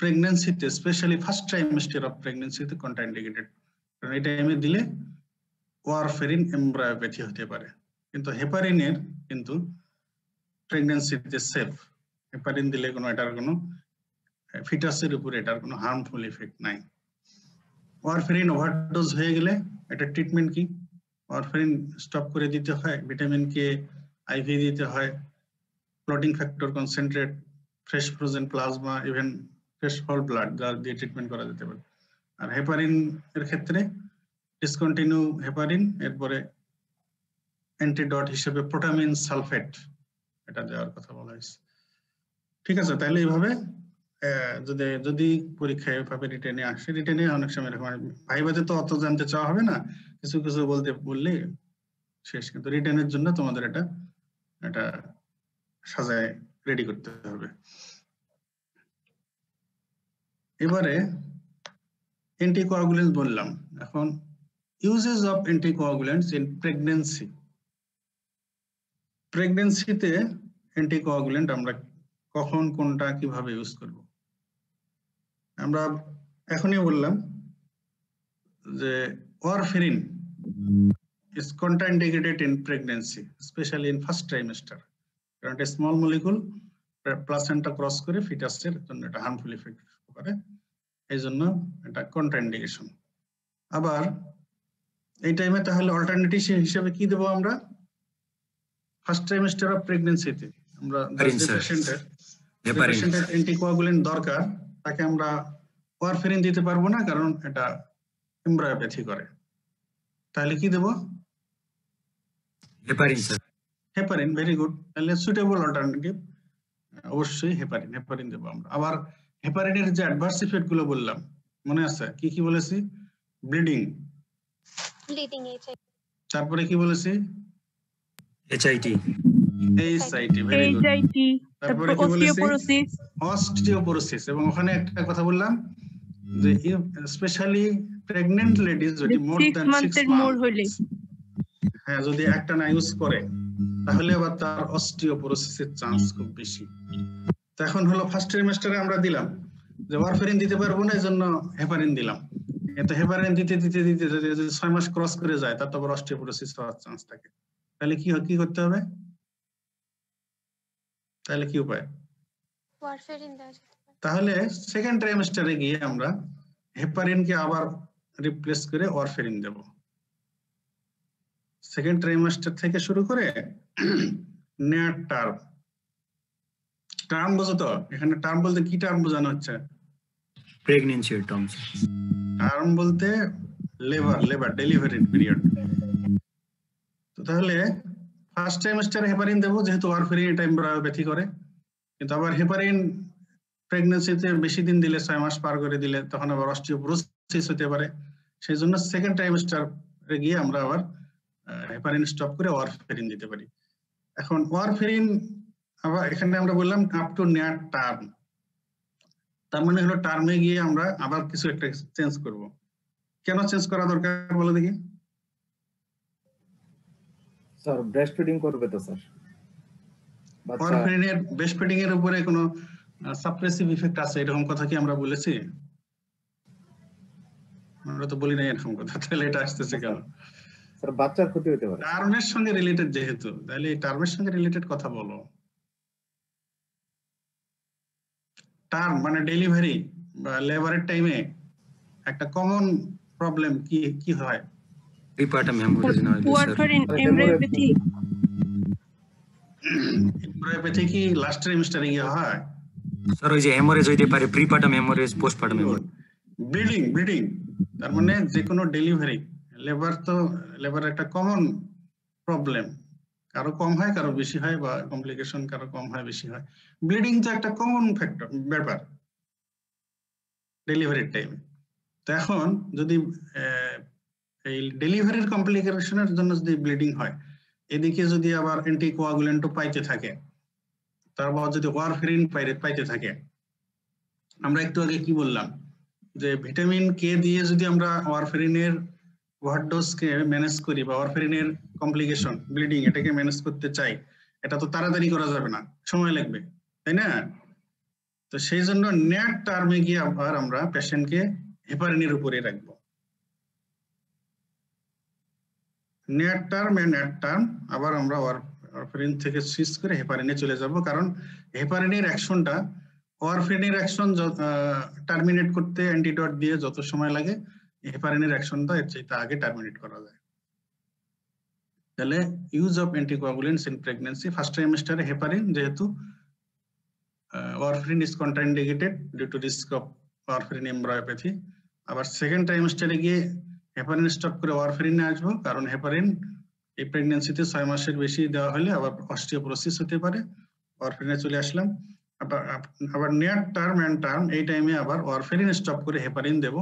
প্রেগন্যান্সিতে, specially first trimester of প্রেগন্যান্সিতে contraindicated, কারণ এই টাইমে দিলে ওয়ারফেরিন এমব্রায়োপ্যাথি হতে পারে। কিন্তু হেপারিনের কিন্তু প্রেগন্যান্সিতে সেফ, হেপারিন দিলে কোনো এটার কোনো ফিটাসের উপরে এটার কোনো হার্মফুল ইফেক্ট নাই। ওয়ারফেরিন ওভারডোজ হয়ে গেলে এটা ট্রিটমেন্ট কি? ওয়ারফেরিন স্টপ করে দিতে হয়, ভিটামিন কে আইভি দিতে হয়, clotting factor concentrate, fresh frozen plasma, even fresh whole blood যা দিয়ে ট্রিটমেন্ট করা যেতে পারে। আর হেপারিন এর ক্ষেত্রে ডিসকন্টিনিউ হেপারিন, এরপরে অ্যান্টিডট হিসেবে প্রোটামিন সালফেট এটা দেওয়ার কথা বলা হয়েছে। ঠিক আছে, তাহলে এইভাবে যদি পরীক্ষায় এভাবে রিটেনে আসে, রিটেনে অনেক সময় এরকম ভাইভাতে তো অত জানতে চাওয়া হবে না, কিছু কিছু বললে শেষ, কিন্তু রিটেনের জন্য তোমাদের এটা সাজায় রেডি করতে হবে। এবারে অ্যান্টিকোয়াগুলেন্টস বললাম। এখন uses of anticoagulants in pregnancy. প্রেগন্যান্সিতে anticoagulant আমরা কখন কোনটা কিভাবে ইউজ করব? আমরা এখনই বললাম যে warfarin is contraindicated in pregnancy, especially in first trimester. কারণ এটা স্মল মলিকুল প্লাসেন্টা ক্রস করে ফিটাসের জন্য এটা হার্মফুল ইফেক্ট করে, এই জন্য এটা কন্ট্রাইন্ডিকেশন। আবার এই টাইমে তাহলে অল্টারনেটিভ হিসেবে কি দেবো আমরা? ফার্স্ট ট্রাইমেস্টার অফ প্রেগন্যান্সিতে আমরা পেশেন্টের অ্যান্টিকোয়াগুলেন্ট দরকার, তাকে আমরা ওয়ারফেরিন দিতে পারবো না, কারণ এটা এমব্রায়োপ্যাথি করে। তাহলে কি দেবো? Heparin sir. Heparin, very good. তাহলে সুটেবল অল্টারনেটিভ অবশ্যই হেপারিন দেবো আমরা। আবার হেপারিনের যে অ্যাডভার্স ইফেক্ট গুলো বললাম মনে আছে? কি কি বলেছি? ব্লিডিং, তারপরে কি বলেছি? HIT, very good. তারপরে কি বলেছি? অস্টিওপোরোসিস। এবং ওখানে একটা কথা বললাম যে স্পেশালি প্রেগন্যান্ট লেডিজ যদি মোর দ্যান 6 মান্থস, হ্যাঁ, যদি একটা না ইউজ করে তাহলে আবার তার অস্টিওপোরোসিসের চান্স খুব বেশি। তো এখন হলো ফার্স্ট ট্রাইমেস্টারে আমরা দিলাম যে ওয়ারফেরিন দিতে পারবো না, এজন্য হেপারিন দিলাম। এতে হেপারিন দিতে দিতে দিতে যদি 6 মাস ক্রস করে যায় তার তো আবার অস্টিওপোরোসিস হওয়ার চান্স থাকে। তাহলে কি করতে হবে? তাহলে কি উপায়? ওয়ারফেরিন দেওয়া যেতে পারে। তাহলে সেকেন্ড ট্রাইমেস্টারে গিয়ে আমরা হেপারিনকে আবার রিপ্লেস করে ওয়ারফেরিন দেব। সেকেন্ড ট্রাইমেস্টার থেকে শুরু করে নেয়ার টার্ম বোঝো তো? এখানে টার্ম বলতে কি টার্ম বোঝানো হচ্ছে? Pregnancy terms. টার্ম বলতে লেবার ডেলিভারি পিরিয়ড। তো তাহলে ফার্স্ট ট্রাইমেস্টারে হেপারিন দেবো, যেহেতু ওয়ারফেরিন এটা এমব্রায়োপ্যাথি করে। কিন্তু আবার হেপারিন প্রেগন্যান্সিতে বেশি দিন দিলে, 6 মাস পার করে দিলে, তখন আবার অস্টিওপোরোসিস হতে পারে। সেই জন্য সেকেন্ড ট্রাইমেস্টারে গিয়ে আমরা আবার হেপারিন স্টপ করে ওয়ারফেরিন দিতে পারি। এখন ওয়ারফেরিন আবার এখানে আমরা বললাম আপ টু নেয়ার টার্ম, তার মানে হলো টার্মে গিয়ে আমরা আবার কিছু একটা চেঞ্জ করব। কেন চেঞ্জ করা দরকার বলে দেখি? স্যার ব্রেস্ট ফিডিং করবে তো স্যার, ওয়ারফেরিনের ব্রেস্ট ফিডিং এর উপরে কোনো সাপ্রেসিভ ইফেক্ট আছে এরকম কথা কি আমরা বলেছি? আমরা তো বলি না এরকম কথা। তাহলে এটা আসতেছে কেন? স্যার বাচ্চার ক্ষতি হতে পারে। টার্মের সঙ্গে রিলেটেড যেহেতু, তাহলে এই টার্মের সঙ্গে রিলেটেড কথা বলো। টার্ম মানে ডেলিভারি বা লেবারের টাইমে একটা কমন প্রবলেম কি হয়? প্রিপার্টাম হেমোরেজ না হলে স্যার। ওয়ারফেরিন এমব্রায়োপ্যাথি। এমব্রায়োপ্যাথি কি লাস্ট ট্রাইমেস্টারে গিয়ে হয়? স্যার ওই যে হেমোরেজ হইতে পারে, প্রিপার্টাম হেমোরেজ, পোস্টপার্টাম হেমোরেজ। ব্লিডিং, তার মানে যে কোনো ডেলিভারি, লেবার একটা কমন প্রবলেম। কারো কম হয়, কারো বেশি হয়, বা কমপ্লিকেশন কারো কম হয় বেশি হয়। ব্লিডিং তো একটা কমন ফ্যাক্টর ব্যাপার ডেলিভারির টাইমে। তো এখন যদি এই ডেলিভারির কমপ্লিকেশনের জন্য যদি ব্লিডিং হয়, এদিকে যদি আবার অ্যান্টিকোয়াগুলেন্টও পাইতে থাকে, তারপর যদি ওয়ারফেরিন পাইতে থাকে, আমরা একটু আগে কি বললাম যে ভিটামিন কে দিয়ে যদি আমরা ওয়ারফেরিনের ওভারডোজকে ম্যানেজ করি বা ওয়ারফেরিনের কমপ্লিকেশন ব্লিডিং এটাকে ম্যানেজ করতে চাই, এটা তো তাড়াতাড়ি করা যাবে না, সময় লাগবে, তাই না? তো সেই জন্য নেয়ার টার্মে গিয়ে আবার আমরা পেশেন্টকে হেপারিনের উপরে রাখবো। নেয়ার টার্ম এন্ড নেয়ার টার্ম আবার আমরা ওয়ারফেরিন থেকে সুইচ করে হেপারিনে চলে যাব, কারণ হেপারিনের অ্যাকশনটা ওয়ারফেরিনের অ্যাকশন টার্মিনেট করতে অ্যান্টিডট দিয়ে যত সময় লাগে, হেপারিনের অ্যাকশনটা এর চাইতে আগে টার্মিনেট করা যায়। তাহলে use of anticoagulants in pregnancy, first ট্রাইমেস্টারে heparin, যেহেতু warfarin is contraindicated due to risk of warfarin এমব্রায়োপ্যাথি। আবার সেকেন্ড ট্রাইমেস্টারে গিয়ে হেপারিন স্টপ করে ওয়ারফেরিনে আসবো, কারণ হেপারিন এই প্রেগন্যান্সিতে 6 মাসের বেশি দেওয়া হলে আবার অস্টিওপোরোসিস হতে পারে। ওয়ারফেরিনে চলে আসলাম। আবার নেয়ার টার্ম এন্ড টার্ম এই টাইমে আবার ওয়ারফেরিন স্টপ করে হেপারিন দেব,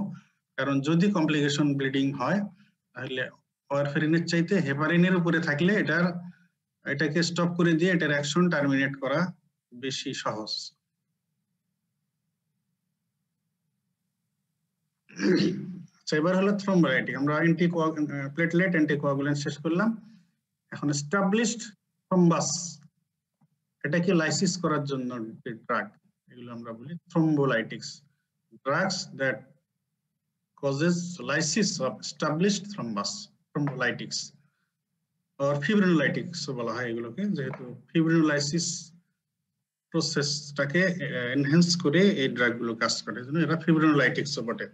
কারণ যদি কমপ্লিকেশন ব্লিডিং হয় তাহলে ওয়ারফেরিনের চাইতে হেপারিনের উপরে থাকলে এটাকে স্টপ করে দিয়ে এটার অ্যাকশন টার্মিনেট করা বেশি সহজ। আচ্ছা, এবার হলো থ্রম্বোলাইটিক। আমরা প্লেটলেট অ্যান্টিকোয়াগুলেন্ট শেষ করলাম। এখন এস্টাবলিশড থ্রম্বাস, এটা কি লাইসিস করার জন্য যে ড্রাগ, এগুলো আমরা বলি থ্রম্বোলাইটিক্স, drugs that causes lysis of established thrombus, thrombolytics or fibrinolytics বলা হয় এগুলোকে, যেহেতু ফিব্রিনোলাইসিস প্রসেসটাকে এনহ্যান্স করে এই ড্রাগগুলো কাজ করে, এজন্য এরা ফিব্রিনোলাইটিক্স বটে।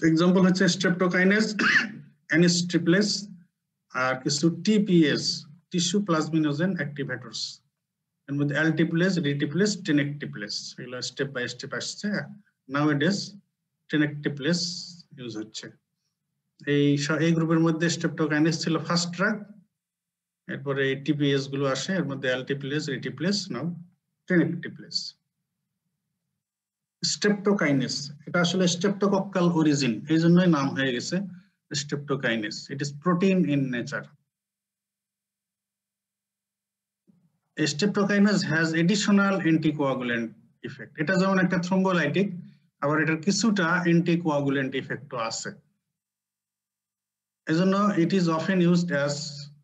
এক্সাম্পল হচ্ছে স্ট্রেপ্টোকাইনেজ, অ্যানিস্ট্রিপ্লেস, আর কিছু টিপিএস, টিস্যু প্লাজমিনোজেন অ্যাক্টিভেটরস, এর মধ্যে অ্যালটিপ্লেস, রিটিপ্লেস, টেনেকটিপ্লেস, এগুলো স্টেপ বাই স্টেপ আসছে। নাউএডেজ টেনেকটিপ্লেস ইউজ হচ্ছে। এই গ্রুপের মধ্যে স্ট্রেপ্টোকাইনেজ ছিল ফার্স্ট ড্রাগ, এরপরে এই টিপিএস গুলো আসে, এর মধ্যে অ্যালটিপ্লেস, রিটিপ্লেস, নাও টেনেকটিপ্লেস। স্ট্রেপ্টোকাইনেজ, এটা আসলে স্ট্রেপ্টোকক্কাল অরিজিন, এই জন্যই নাম হয়ে গেছে streptokinase. It is protein in nature. Streptokinase has additional anticoagulant effect. এটা যেমন একটা থ্রম্বোলাইটিক, আবার এটার কিছুটা অ্যান্টিকোয়াগুলেন্ট ইফেক্টও আছে। এজন্য it is often used as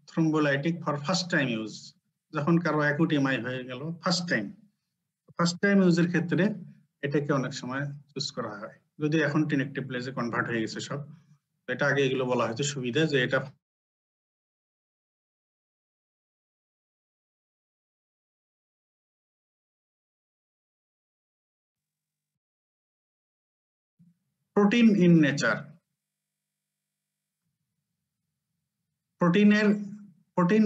thrombolytic for first time use. যখন কারো অ্যাকুট এমআই হয়ে গেল ফার্স্ট টাইম ইউজের ক্ষেত্রে এটাকে অনেক সময় চুজ করা হয়, যদি এখন টেনেকটিপ্লেসে কনভার্ট হয়ে গেছে সব। এটা আগে এগুলো বলা হয়তো সুবিধা, যে এটা protein in nature. Protein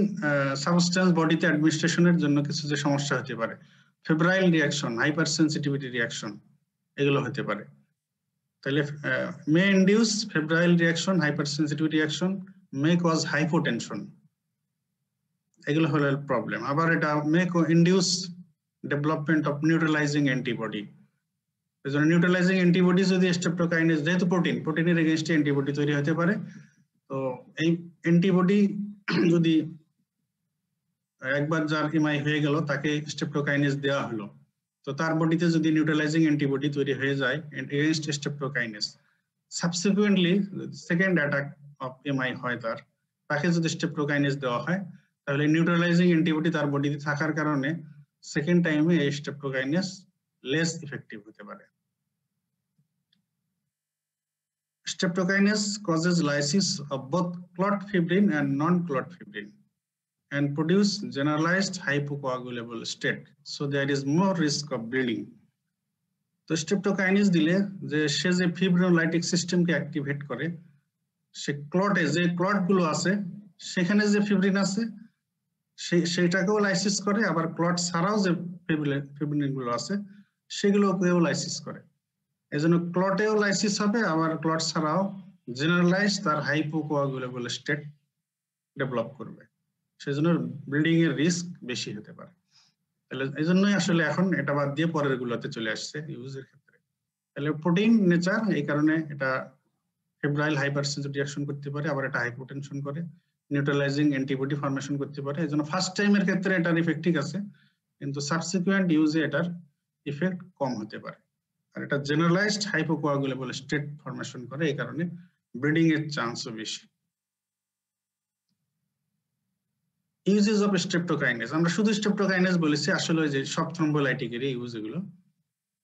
substance বডিতে অ্যাডমিনিস্ট্রেশনের জন্য কিছু যে সমস্যা হতে পারে, febrile reaction, hyper sensitivity reaction, এগুলো হতে পারে। তাহলে may induce febrile reaction, hyper sensitivity reaction, may cause hypotension, এগুলো হলো প্রবলেম। আবার এটা may induce development of neutralizing antibody. এজন্য নিউট্রালাইজিং অ্যান্টিবডি যদি স্ট্রেপ্টোকাইনেজ, যেহেতু প্রোটিনের এগেইনস্টে অ্যান্টিবডি তৈরি হতে পারে, তো এই অ্যান্টিবডি যদি একবার যার এমআই হয়ে গেল তাকে স্ট্রেপ্টোকাইনেজ দেওয়া হলো, তো তার বডিতে যদি নিউট্রালাইজিং অ্যান্টিবডি তৈরি হয়ে যায় against streptokinase, subsequently second attack of MI হয় তাকে যদি স্ট্রেপ্টোকাইনেজ দেওয়া হয়, তাহলে নিউট্রালাইজিং অ্যান্টিবডি তার বডিতে থাকার কারণে সেকেন্ড টাইমে এই স্ট্রেপ্টোকাইনেজ লেস ইফেক্টিভ হতে পারে। Streptokinase causes lysis of both clot fibrin and non-clot fibrin and produce generalized hypocoagulable state, so there is more risk of bleeding. তো স্ট্রেপ্টোকাইনেজ দিলে যে সে যে ফিব্রিনোলাইটিক সিস্টেমকে অ্যাক্টিভেট করে, সে ক্লটে যে ক্লট গুলো আছে সেখানে যে ফিব্রিন আছে সেইটাকেও লাইসিস করে, আবার ক্লট ছাড়াও যে ফিব্রিন গুলো আছে সেগুলোকেও লাইসিস করে। এজন্য ক্লটেও লাইসিস হবে, আবার ক্লট ছাড়াও জেনারেলাইজ তার হাইপোকোয়াগুলেবল স্টেট ডেভেলপ করবে, সেজন্য ব্লিডিং এর রিস্ক বেশি হতে পারে। তাহলে এই জন্যই আসলে এখন এটা বাদ দিয়ে পরের গুলোতে চলে আসছে ইউজের ক্ষেত্রে। তাহলে প্রোটিন নেচার, এই কারণে এটা ফেব্রাইল হাইপারসেন্সিটিভ রিঅ্যাকশন করতে পারে, আবার এটা হাইপোটেনশন করে, নিউট্রালাইজিং অ্যান্টিবডি ফর্মেশন করতে পারে। এজন্য ফার্স্ট টাইমের ক্ষেত্রে এটার ইফেক্ট ঠিক আছে, কিন্তু সাবসিকুয়েন্ট ইউজে এটার ইফেক্ট কম হতে পারে। আর এটা জেনারেলাইজড হাইপোকোয়াগুলেবল স্টেট ফর্মেশন করে, এই কারণে ব্লিডিং এর চান্সও বেশি। ইউজেস অফ স্ট্রেপ্টোকাইনেজ, আমরা শুধু স্ট্রেপ্টোকাইনেজ বলেছি, আসলে যে সব থ্রম্বোলাইটিকেরই ইউজ এগুলো।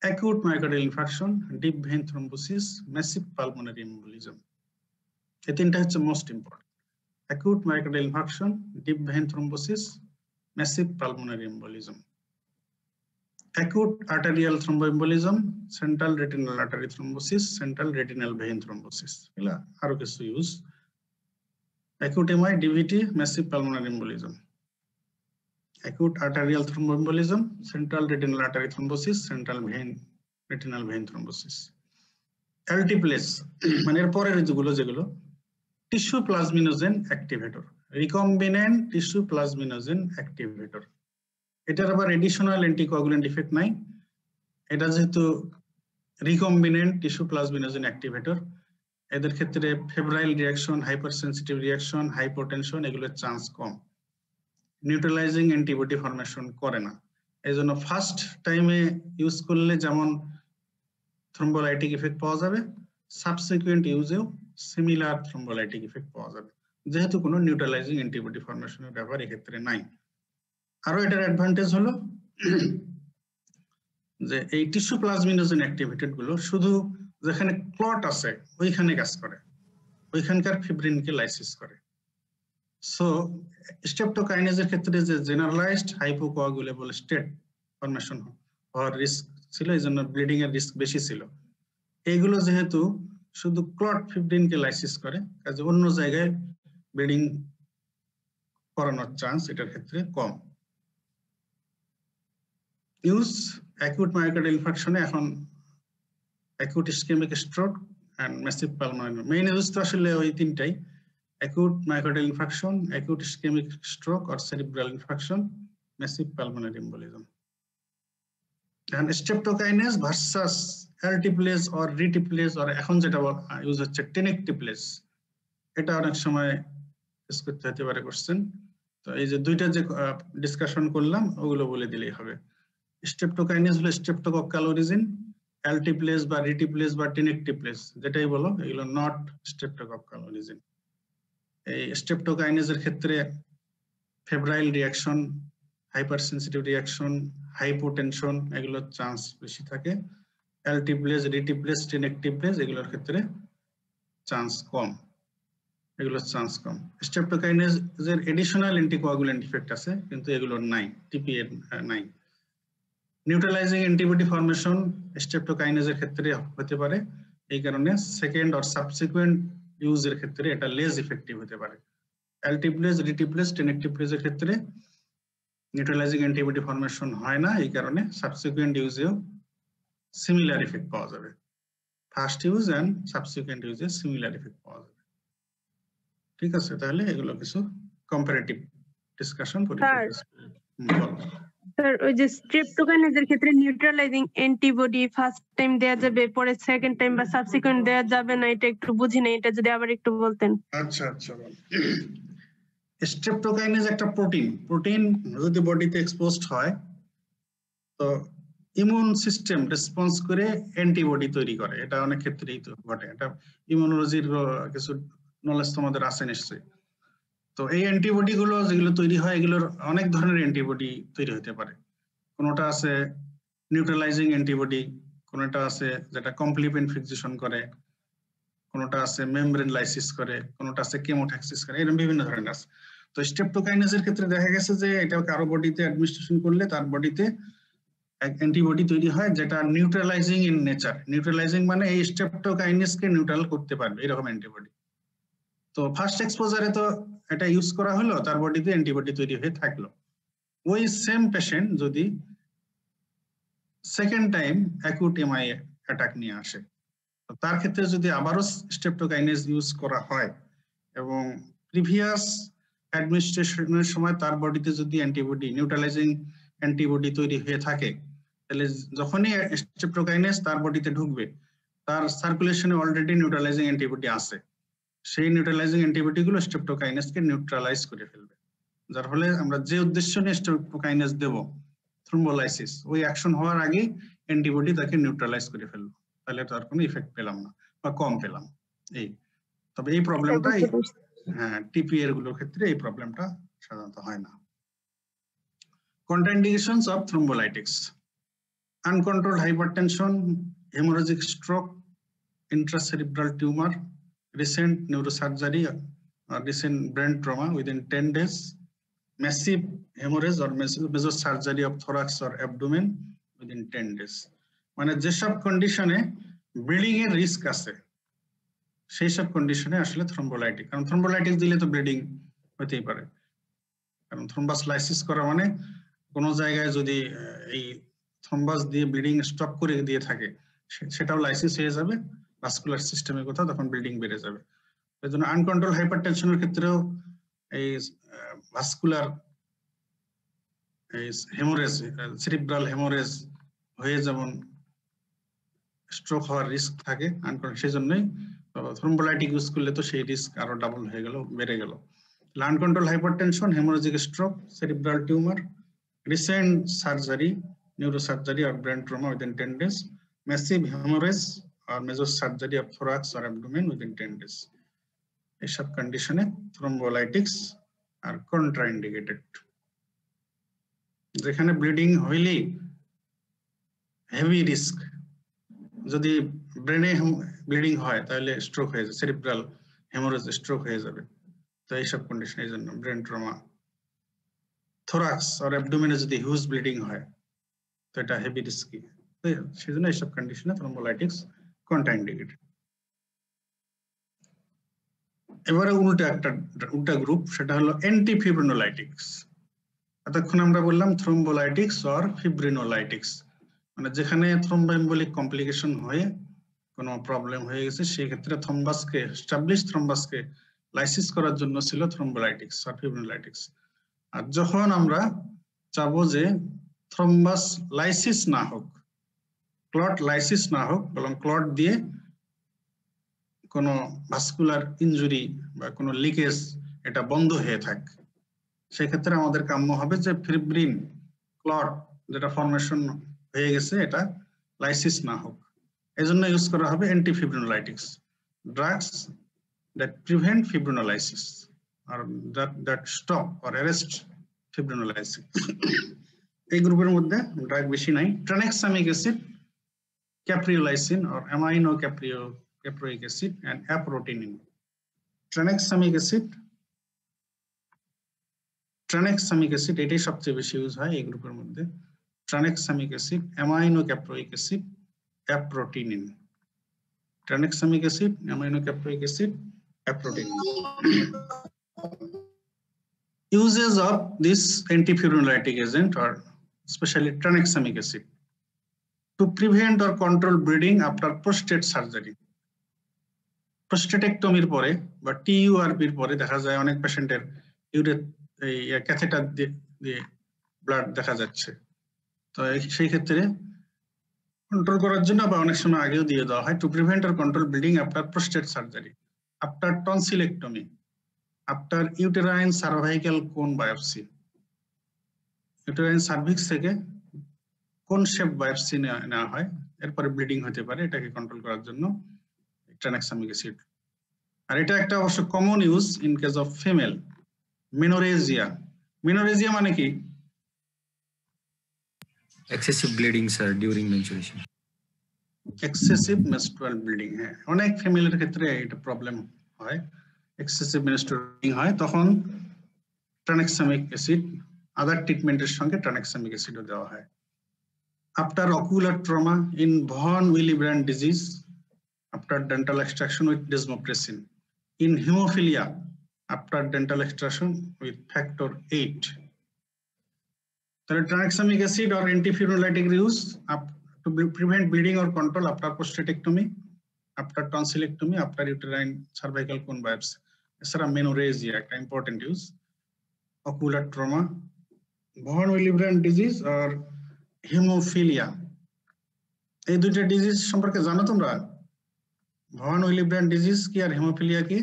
Acute myocardial infarction, deep vein thrombosis, massive pulmonary embolism, এই তিনটা হচ্ছে most important. Acute myocardial infarction, deep vein thrombosis, massive pulmonary embolism. Acute arterial thromboembolism, central retinal artery thrombosis, central retinal vein thrombosis, এগুলা আরো কিছু use. Acute MI, DVT, massive pulmonary embolism. Acute arterial thromboembolism, central retinal artery thrombosis, central vein retinal vein thrombosis. Altiplase মানে এর পরের যেগুলো tissue plasminogen activator, recombinant tissue plasminogen activator, এটার আবার additional anticoagulant effect নাই। এটা যেহেতু রিকম্বিনেন্ট টিস্যু প্লাজমিনোজেন অ্যাক্টিভেটর, এদের ক্ষেত্রে febrile reaction, hypersensitive reaction, hypotension এগুলোর চান্স কম, নিউট্রালাইজিং অ্যান্টিবডি ফর্মেশন করে না। এই জন্য ফার্স্ট টাইমে ইউজ করলে যেমন থ্রম্বোলাইটিক ইফেক্ট পাওয়া যাবে, সাবসিকুয়েন্ট ইউজেও সিমিলার থ্রম্বোলাইটিক ইফেক্ট পাওয়া যাবে, যেহেতু কোনো নিউট্রালাইজিং অ্যান্টিবডি ফর্মেশনের ব্যাপার এক্ষেত্রে নাই। আরো এটার অ্যাডভান্টেজ হলো যে এই টিস্যু প্লাজমিনোজেন অ্যাক্টিভেটেড গুলো শুধু যেখানে ক্লট আছে ওইখানে কাজ করে, ওইখানকার ফিব্রিনকে লাইসিস করে। সো স্ট্রেপ্টোকাইনেজের ক্ষেত্রে যে জেনারেলাইজড হাইপোকোয়াগুলেবল স্টেট ফর্মেশন হওয়ার রিস্ক ছিল, এই জন্য ব্লিডিং এর রিস্ক বেশি ছিল। এইগুলো যেহেতু শুধু ক্লট ফিব্রিনকে লাইসিস করে, কাজে অন্য জায়গায় ব্লিডিং করানোর চান্স এটার ক্ষেত্রে কম। ইউজ অ্যাকিউট মায়োকার্ডিয়াল ইনফার্কশনে এখন acute ischemic stroke and massive pulmonary, main use তো আসলে ওই তিনটাই, acute myocardial infarction, acute ischemic stroke or cerebral infarction, massive pulmonary embolism. এখন streptokinase versus alteplase or reteplase or এখন যেটা ইউজ হচ্ছে টেনেকটিপ্লেজ, এটা অনেক সময় ইউজ করতে হতে পারে কোশ্চেন। তো এই যে দুইটা যে ডিসকাশন করলাম ওগুলো বলে দিলেই হবে। স্ট্রেপ্টোকাইনেজ হলো স্ট্রেপ্টোকক্কাল অরিজিন, অ্যালটিপ্লেজ বা রিটিপ্লেজ বা টেনেকটিপ্লেজ যেটাই বলো, এগুলো নট স্ট্রেপ্টোকক্কাল অরিজিন। এই স্ট্রেপ্টোকাইনেজের ক্ষেত্রে febrile reaction, hyper sensitive reaction, hypotension এগুলোর চান্স বেশি থাকে। অ্যালটিপ্লেজ, রিটিপ্লেজ, টেনেকটিপ্লেজ এগুলোর ক্ষেত্রে চান্স কম, এগুলোর চান্স কম। স্ট্রেপ্টোকাইনেজের এডিশনাল অ্যান্টিকোয়াগুলেন্ট ইফেক্ট আছে কিন্তু এগুলোর নাই, টিপি এর নাই। নিউট্রালাইজিং অ্যান্টিবডি ফর্মেশন স্ট্রেপ্টোকাইনেজের ক্ষেত্রে হতে পারে, এই কারণে সেকেন্ড অর সাবসিকুয়েন্ট ইউজের ক্ষেত্রে এটা লেস ইফেক্টিভ হতে পারে। অ্যালটিপ্লেজ, রিটিপ্লেজ, টেনেকটিপ্লেজের ক্ষেত্রে নিউট্রালাইজিং অ্যান্টিবডি ফর্মেশন হয় না, এই কারণে সাবসিকুয়েন্ট ইউজেও সিমিলার ইফেক্ট পাওয়া যাবে। ফার্স্ট ইউজ এন্ড সাবসিকুয়েন্ট ইউজে সিমিলার ইফেক্ট পাওয়া যাবে। ঠিক আছে, তাহলে এগুলো কিছু কম্পারেটিভ ডিসকাশন করি। স্যার ওই যে স্ট্রেপ্টোকাইনেজের ক্ষেত্রে নিউট্রালাইজিং অ্যান্টিবডি ফার্স্ট টাইম দেয়া যাবে, পরে সেকেন্ড টাইম বা সাবসিকুয়েন্ট দেয়া যাবে না, এটা একটু বুঝি না, এটা যদি আবার একটু বলতেন। আচ্ছা আচ্ছা, স্ট্রেপ্টোকাইনেজ একটা প্রোটিন যদি বডিতে এক্সপোজড হয় তো ইমিউন সিস্টেম রেসপন্স করে অ্যান্টিবডি তৈরি করে, এটা অনেক ক্ষেত্রেই তো ঘটে। এটা ইমিউনোলজির কিছু নলেজ তোমাদের আছে নিশ্চয়ই। তো এই অ্যান্টিবডি গুলো যেগুলো তৈরি হয় এগুলোর অনেক ধরনের অ্যান্টিবডি তৈরি হতে পারে। কোনোটা আছে নিউট্রালাইজিং অ্যান্টিবডি, কোনোটা আছে যেটা কমপ্লিমেন্ট ফিক্সেশন করে, কোনোটা আছে মেমব্রেন লাইসিস করে, কোনোটা আছে কেমোট্যাক্সিস করে, এরকম বিভিন্ন ধরনের আছে। তো স্ট্রেপ্টোকাইনেজের ক্ষেত্রে দেখা গেছে যে এটা কারো বডিতে অ্যাডমিনিস্ট্রেশন করলে তার বডিতে অ্যান্টিবডি তৈরি হয় যেটা নিউট্রালাইজিং ইন নেচার। নিউট্রালাইজিং মানে এই স্ট্রেপ্টোকাইনেজকে নিউট্রাল করতে পারবে এরকম অ্যান্টিবডি। তো ফার্স্ট এক্সপোজারে তো এটা ইউজ করা হলো, তার বডিতে অ্যান্টিবডি তৈরি হয়ে থাকলো। ওই সেম পেশেন্ট যদি second time acute MI attack নিয়ে আসে, তো তার ক্ষেত্রে যদি আবারও স্ট্রেপ্টোকাইনেজ ইউজ করা হয় এবং প্রিভিয়াস অ্যাডমিনিস্ট্রেশনের সময় তার বডিতে যদি অ্যান্টিবডি নিউট্রালাইজিং অ্যান্টিবডি তৈরি হয়ে থাকে, তাহলে যখনই স্ট্রেপ্টোকাইনেজ তার বডিতে ঢুকবে তার সার্কুলেশনে অলরেডি নিউট্রালাইজিং অ্যান্টিবডি আছে, সেই নিউট্রালাইজিং অ্যান্টিবডি গুলো স্ট্রেপ্টোকাইনেজকে নিউট্রালাইজ করে ফেলবে। যার ফলে আমরা যে উদ্দেশ্য নিয়ে স্ট্রেপ্টোকাইনেজ দেব থ্রম্বোলাইসিস, ওই অ্যাকশন হওয়ার আগে অ্যান্টিবডি তাকে নিউট্রালাইজ করে ফেলবো, তাহলে তার কোনো ইফেক্ট পেলাম না বা কম পেলাম। এই তবে এই প্রবলেমটা হ্যাঁ টিপি এর গুলোর ক্ষেত্রে এই প্রবলেমটা সাধারণত হয় না। Contraindications of thrombolytics: uncontrolled hypertension, haemorrhagic stroke, intracerebral tumor, recent neurosurgery or recent brain trauma within 10 days, massive hemorrhage or mesosurgery of thorax or abdomen within 10 days. মানে যেসব কন্ডিশনে ব্লিডিং এর রিস্ক আছে সেই সব কন্ডিশনে আসলে থ্রম্বোলাইটিক, কারণ থ্রম্বোলাইটিক দিলে তো ব্লিডিং হতেই পারে, কারণ থ্রম্বাস লাইসিস করা মানে কোনো জায়গায় যদি এই থ্রম্বাস দিয়ে ব্লিডিং স্টপ করে দিয়ে থাকে সেটাও লাইসিস হয়ে যাবে ভাস্কুলার সিস্টেমের কথা, তখন ব্লিডিং বেড়ে যাবে। এই জন্য আনকন্ট্রোল হাইপারটেনশনের ক্ষেত্রেও এই ভাস্কুলার হেমোরেজ, সেরিব্রাল হেমোরেজ হয়ে যেমন স্ট্রোক হওয়ার রিস্ক থাকে আনকন্ট্রোল, সেই জন্যই থ্রম্বোলাইটিক ইউজ করলে তো সেই রিস্ক আরো ডাবল হয়ে গেল, বেড়ে গেল। Uncontrol hypertension, haemorrhagic stroke, cerebral tumour, recent surgery, neurosurgery or brain trauma within 10 days, massive hemorrhage or major surgery of thorax or abdomen within 10 days. এইসব কন্ডিশনে থ্রোম্বোলাইটিক্স আর কন্ট্রাইন্ডিকেটেড। যেখানে ব্লিডিং হইলেই হেভি রিস্ক, যদি ব্রেনে ব্লিডিং হয় তাহলে stroke হয়ে যাবে, সেরিব্রাল হেমোরেজ স্ট্রোক হয়ে যাবে। তো এইসব কন্ডিশনের জন্য ব্রেন ট্রমা, থোরাক্স আর অ্যাবডোমেনে যদি হিউজ ব্লিডিং হয় তো এটা হেভি রিস্কি, সেই জন্য এইসব কন্ডিশনে থ্রোম্বোলাইটিক্স কন্ট্রাইন্ডিকেটেড। এবারে উল্টা গ্রুপ, সেটা হলো অ্যান্টিফিব্রিনোলাইটিক্স। এতক্ষণ আমরা বললাম থ্রোম্বোলাইটিক্স অর ফিব্রিনোলাইটিক্স, মানে যেখানে থ্রোম্বোএম্বোলিক কমপ্লিকেশন হয়ে কোনো প্রবলেম হয়ে গেছে সেই ক্ষেত্রে থ্রম্বাসকে, এস্টাবলিশ থ্রম্বাসকে লাইসিস করার জন্য ছিল থ্রোম্বোলাইটিক্স আর ফিব্রিনোলাইটিক্স। আর যখন আমরা চাবো যে থ্রম্বাস লাইসিস না হোক, ক্লট লাইসিস না হোক, বরং ক্লট দিয়ে কোনো ভাস্কুলার ইনজুরি বা কোনো লিকেজ এটা বন্ধ হয়ে থাক, সেক্ষেত্রে আমাদের কাম্য হবে যে ফিব্রিন ক্লট যেটা ফর্মেশন হয়ে গেছে এটা লাইসিস না হোক। এই জন্য ইউজ করা হবে অ্যান্টিফিব্রিনোলাইটিক্স, drugs that prevent fibrinolysis or that stop or arrest fibrinolysis. এই গ্রুপের মধ্যে ড্রাগ বেশি নাই। Tranexamic acid, caprolysin or amino caproic acid and aprotinine. Tranexamic acid এটাই সবচেয়ে বেশি ইউজ হয় এই গ্রুপের মধ্যে। Tranexamic acid, amino caproic acid, aprotinine. Tranexamic acid, amino caproic acid, aprotinine. Uses of this antifibrinolytic agent or especially tranexamic acid to prevent or control bleeding after prostate surgery. Prostatectomy পরে বা TURP পরে দেখা যায় অনেক পেশেন্টের catheter দিয়ে blood দেখা যাচ্ছে, তো সেই ক্ষেত্রে কন্ট্রোল করার জন্য বা অনেক সময় আগেও দিয়ে দেওয়া হয় to prevent or control bleeding after prostate surgery, after tonsillectomy, after uterine cervical কোন বায়োপসি। ইউটেরাইন সার্ভিক্স থেকে কোন শেপ বায়োপসি নেওয়া হয়, এরপরে ব্লিডিং হতে পারে, এটাকে কন্ট্রোল করার জন্য ট্রানেক্সামিক অ্যাসিড। আর এটা একটা অবশ্য common use in case of female menorrhagia. Menorrhagia মানে কি? excessive bleeding sir during menstruation. Excessive menstrual bleeding, হ্যাঁ অনেক ফ্যামিলির ক্ষেত্রে এটা প্রবলেম হয়, এক্সেসিভ মেনস্ট্রুয়াল ব্লিডিং হয়, তখন ট্রানেক্সামিক অ্যাসিড আদার ট্রিটমেন্টের সঙ্গে ট্রানেক্সামিক অ্যাসিডও দেওয়া হয়। After ocular trauma in von Willebrand disease, after dental extraction with desmopressin, in haemophilia after dental extraction with factor 8. তাহলে tranexamic acid or antifibrinolytic use to prevent bleeding or control after prostatectomy, after tonsillectomy, after uterine cervical cone biopsy. এছাড়া menorrhagia একটা important use, ocular trauma, von Willebrand disease আর haemophilia. এই দুইটা disease সম্পর্কে জানো তোমরা? Von Willebrand disease কি আর haemophilia কি?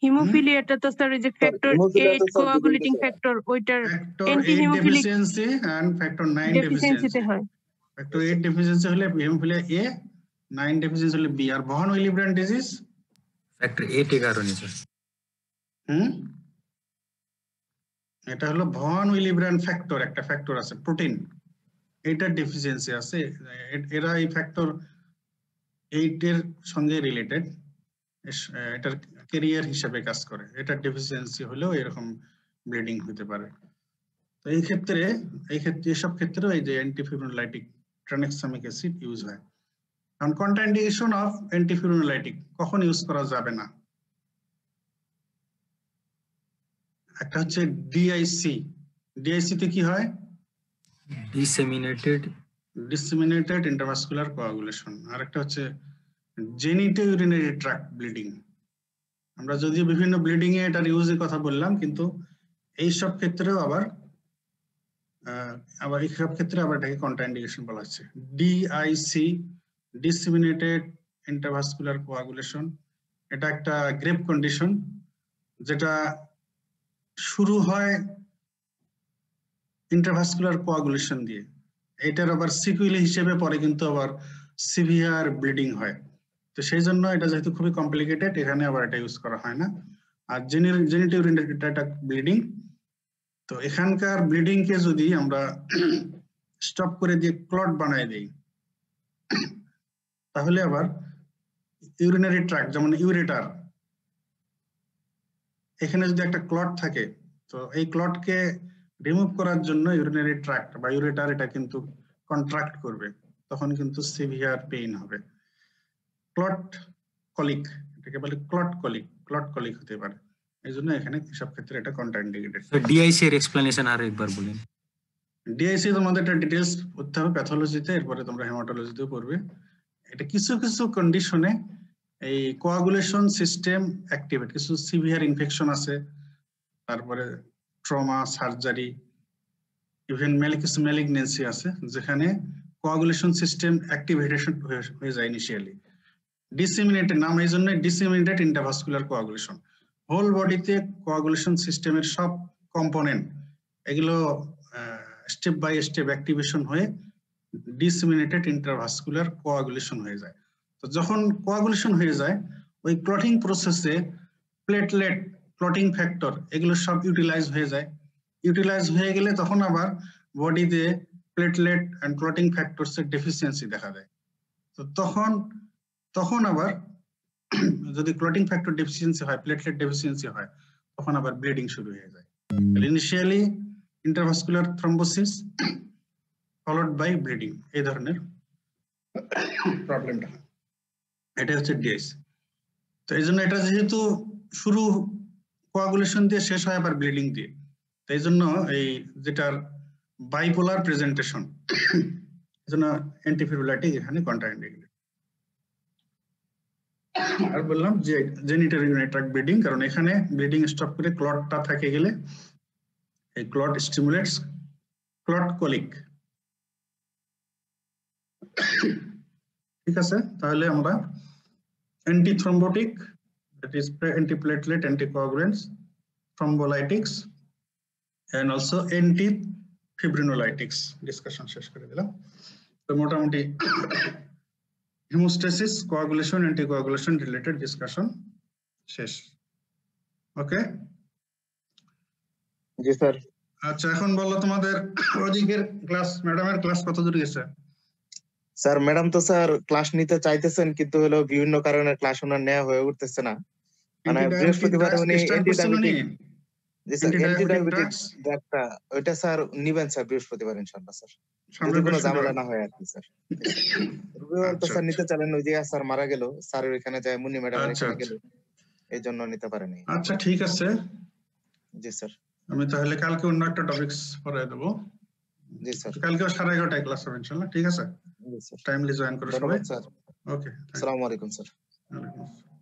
হিমোফিলিয়াটা তো স্যার এই যে ফ্যাক্টর 8 কোয়াগুলেটিং ফ্যাক্টর, ওইটার অ্যান্টি-হিমোফিলিক ডেফিসিয়েন্সি এন্ড ফ্যাক্টর 9 ডেফিসিয়েন্সিতে হয়। ফ্যাক্টর 8 ডেফিসিয়েন্সি হলে হিমোফিলিয়া এ, 9 ডেফিসিয়েন্সি হলে বি। আর ভন উইলিব্র্যান্ড ডিজিজ ফ্যাক্টর 8 এর কারণে স্যার। এটা হলো ভন উইলিব্র্যান্ড ফ্যাক্টর, একটা ফ্যাক্টর আছে প্রোটিন, এইটার ডেফিসিয়েন্সি আছে। এরা এই ফ্যাক্টর 8 এর সঙ্গে রিলেটেড, এটার ক্যারিয়ার হিসেবে কাজ করে, এটার ডেফিসিয়েন্সি হলেও এরকম ব্লিডিং হতে পারে। তো এই ক্ষেত্রে এসব ক্ষেত্রেও এই যে অ্যান্টিফিব্রিনোলাইটিক ট্রানেক্সামিক অ্যাসিড ইউজ হয়। কারণ কন্ট্রাইন্ডিকেশন অফ অ্যান্টিফিব্রিনোলাইটিক কখন ইউজ করা যাবে না, একটা হচ্ছে ডিআইসি। ডিআইসি তে কি হয়? Disseminated ইন্টারভাস্কুলার coagulation. আর একটা হচ্ছে জেনিটোইউরিনারি ট্র্যাক্ট ব্লিডিং। আমরা যদিও বিভিন্ন ব্লিডিং এ এটার ইউজের কথা বললাম, কিন্তু এই সব ক্ষেত্রেও আবার এই সব ক্ষেত্রে আবার এটাকে কন্ট্রাইন্ডিকেশন বলা হচ্ছে। ডিআইসি, ডিসেমিনেটেড ইন্টারভাস্কুলার কোয়াগুলেশন, এটা একটা গ্রেভ কন্ডিশন যেটা শুরু হয় ইন্ট্রাভাস্কুলার কোয়াগুলেশন দিয়ে। এটার আবার সিকুয়েল হিসেবে পরে কিন্তু আবার সিভিয়ার ব্লিডিং হয়। তো সেই জন্য এটা যেহেতু খুবই কমপ্লিকেটেড, এখানে আবার এটা ইউজ করা হয় না। আর জেনিটিভ ইউরিনারি ট্র্যাক্ট ব্লিডিং, তো এখানকার ব্লিডিং কে যদি আমরা স্টপ করে দিয়ে ক্লট বানায় দেই, তাহলে আবার ইউরিনারি ট্র্যাক্ট যেমন ইউরেটার, এখানে যদি একটা ক্লট থাকে, তো এই ক্লটকে রিমুভ করার জন্য ইউরিনারি ট্র্যাক্ট বা ইউরেটার এটা কিন্তু কন্ট্রাক্ট করবে, তখন কিন্তু সিভিয়ার পেইন হবে। ক্লট কলিক, এটাকে বলে ক্লট কলিক হতে পারে। এই জন্য এখানে সব ক্ষেত্রে এটা কন্ট্রাইন্ডিকেটেড। ডিআইসি এর এক্সপ্লেনেশন আর একবার বলেন। ডিআইসি তোমাদের একটা ডিটেইলস পড়তে হবে প্যাথোলজিতে, এরপরে তোমরা হেমাটোলজিতেও পড়বে। এটা কিছু কিছু কন্ডিশনে এই কোয়াগুলেশন সিস্টেম অ্যাক্টিভেট, কিছু সিভিয়ার ইনফেকশন আছে, তারপরে ট্রমা, সার্জারি, ইভেন কিছু ম্যালিগনেন্সি আছে যেখানে কোয়াগুলেশন সিস্টেম অ্যাক্টিভেশন হয়ে যায় ইনিশিয়ালি। ডিসেমিনেটেড নাম এই জন্য, ডিসেমিনেটেড ইন্টারভাস্কুলার কোয়াগুলেশন। হোল বডিতে কোয়াগুলেশন সিস্টেমের সব কম্পোনেন্ট এগুলো স্টেপ বাই স্টেপ অ্যাক্টিভেশন হয়ে ডিসেমিনেটেড ইন্টারভাস্কুলার কোয়াগুলেশন হয়ে যায়। তো যখন কোয়াগুলেশন হয়ে যায়, ওই ক্লটিং প্রসেসে প্লেটলেট, ক্লটিং ফ্যাক্টর এগুলো সব ইউটিলাইজ হয়ে যায়। ইউটিলাইজ হয়ে গেলে তখন আবার বডিতে প্লেটলেট এন্ড ক্লটিং ফ্যাক্টরস এর ডেফিসিয়েন্সি দেখা দেয়। তো তখন আবার যদি ক্লটিং ফ্যাক্টর ডেফিসিয়েন্সি হয়, প্লেটলেট ডেফিসিয়েন্সি হয়, তখন আবার ব্লিডিং শুরু হয়ে যায়। Initially intervascular thrombosis followed by bleeding, এই ধরনের প্রবলেমটা, এটা হচ্ছে ডিএস। তো এই জন্য এটা যেহেতু শুরু কোয়াগুলেশন দিয়ে শেষ হয় আবার ব্লিডিং দিয়ে, তো এই জন্য এই যেটার বাইপোলার প্রেজেন্টেশন, এই জন্য অ্যান্টিফিব্রিলেটিক এখানে কন্ট্রাইন্ডিকেটেড। আর বললাম যে জেনিটাল ইউরিনারি ট্র্যাক্ট ব্লিডিং, কারণ এখানে ব্লিডিং স্টপ করে ক্লটটা থাকে গেলে এই ক্লট স্টিমুলেটস ক্লট কলিক। ঠিক আছে, তাহলে আমরা অ্যান্টিথ্রম্বোটিক, that is antiplatelet, anticoagulants, thrombolytics and also antifibrinolytics discussion শেষ করে দিলাম। তো মোটামুটি haemostasis, coagulation, anticoagulation related discussion শেষ। ওকে, জি স্যার। আচ্ছা, এখন বলো তোমাদের ওদিকের ক্লাস, ম্যাডামের ক্লাস কত দূর গেছে? স্যার ম্যাডাম তো স্যার ক্লাস নিতে চাইতেছেন, কিন্তু হলো বিভিন্ন কারণে ক্লাস ওনার নেওয়া হয়ে উঠতেছে না। মানে বৃহস্পতিবার উনি অ্যান্টিডায়াবেটিক, জি স্যার অ্যান্টিডায়াবেটিক ড্রাগটা ওইটা স্যার নিবেন স্যার বৃহস্পতিবার ইনশাআল্লাহ স্যার, যদি কোনো ঝামেলা না হয় আর কি স্যার। রবিবার তো স্যার নিতে চাইলেন, ওই যে স্যার মারা গেল, স্যারের ওখানে যায়, মুন্নি ম্যাডামের এখানে গেল, এই জন্য নিতে পারেনি। আচ্ছা ঠিক আছে, জি স্যার। আমি তাহলে কালকে অন্য একটা টপিকস পড়াই দেবো। জি স্যার। কালকে 11:30টায় ক্লাস হবে ইনশাআল্লাহ। ঠিক আছে, জি স্যার। টাইমলি জয়েন করো সবাই। স্যার ওকে, আসসালামু আলাইকুম স্যার। ওয়ালাইকুম আসসালাম।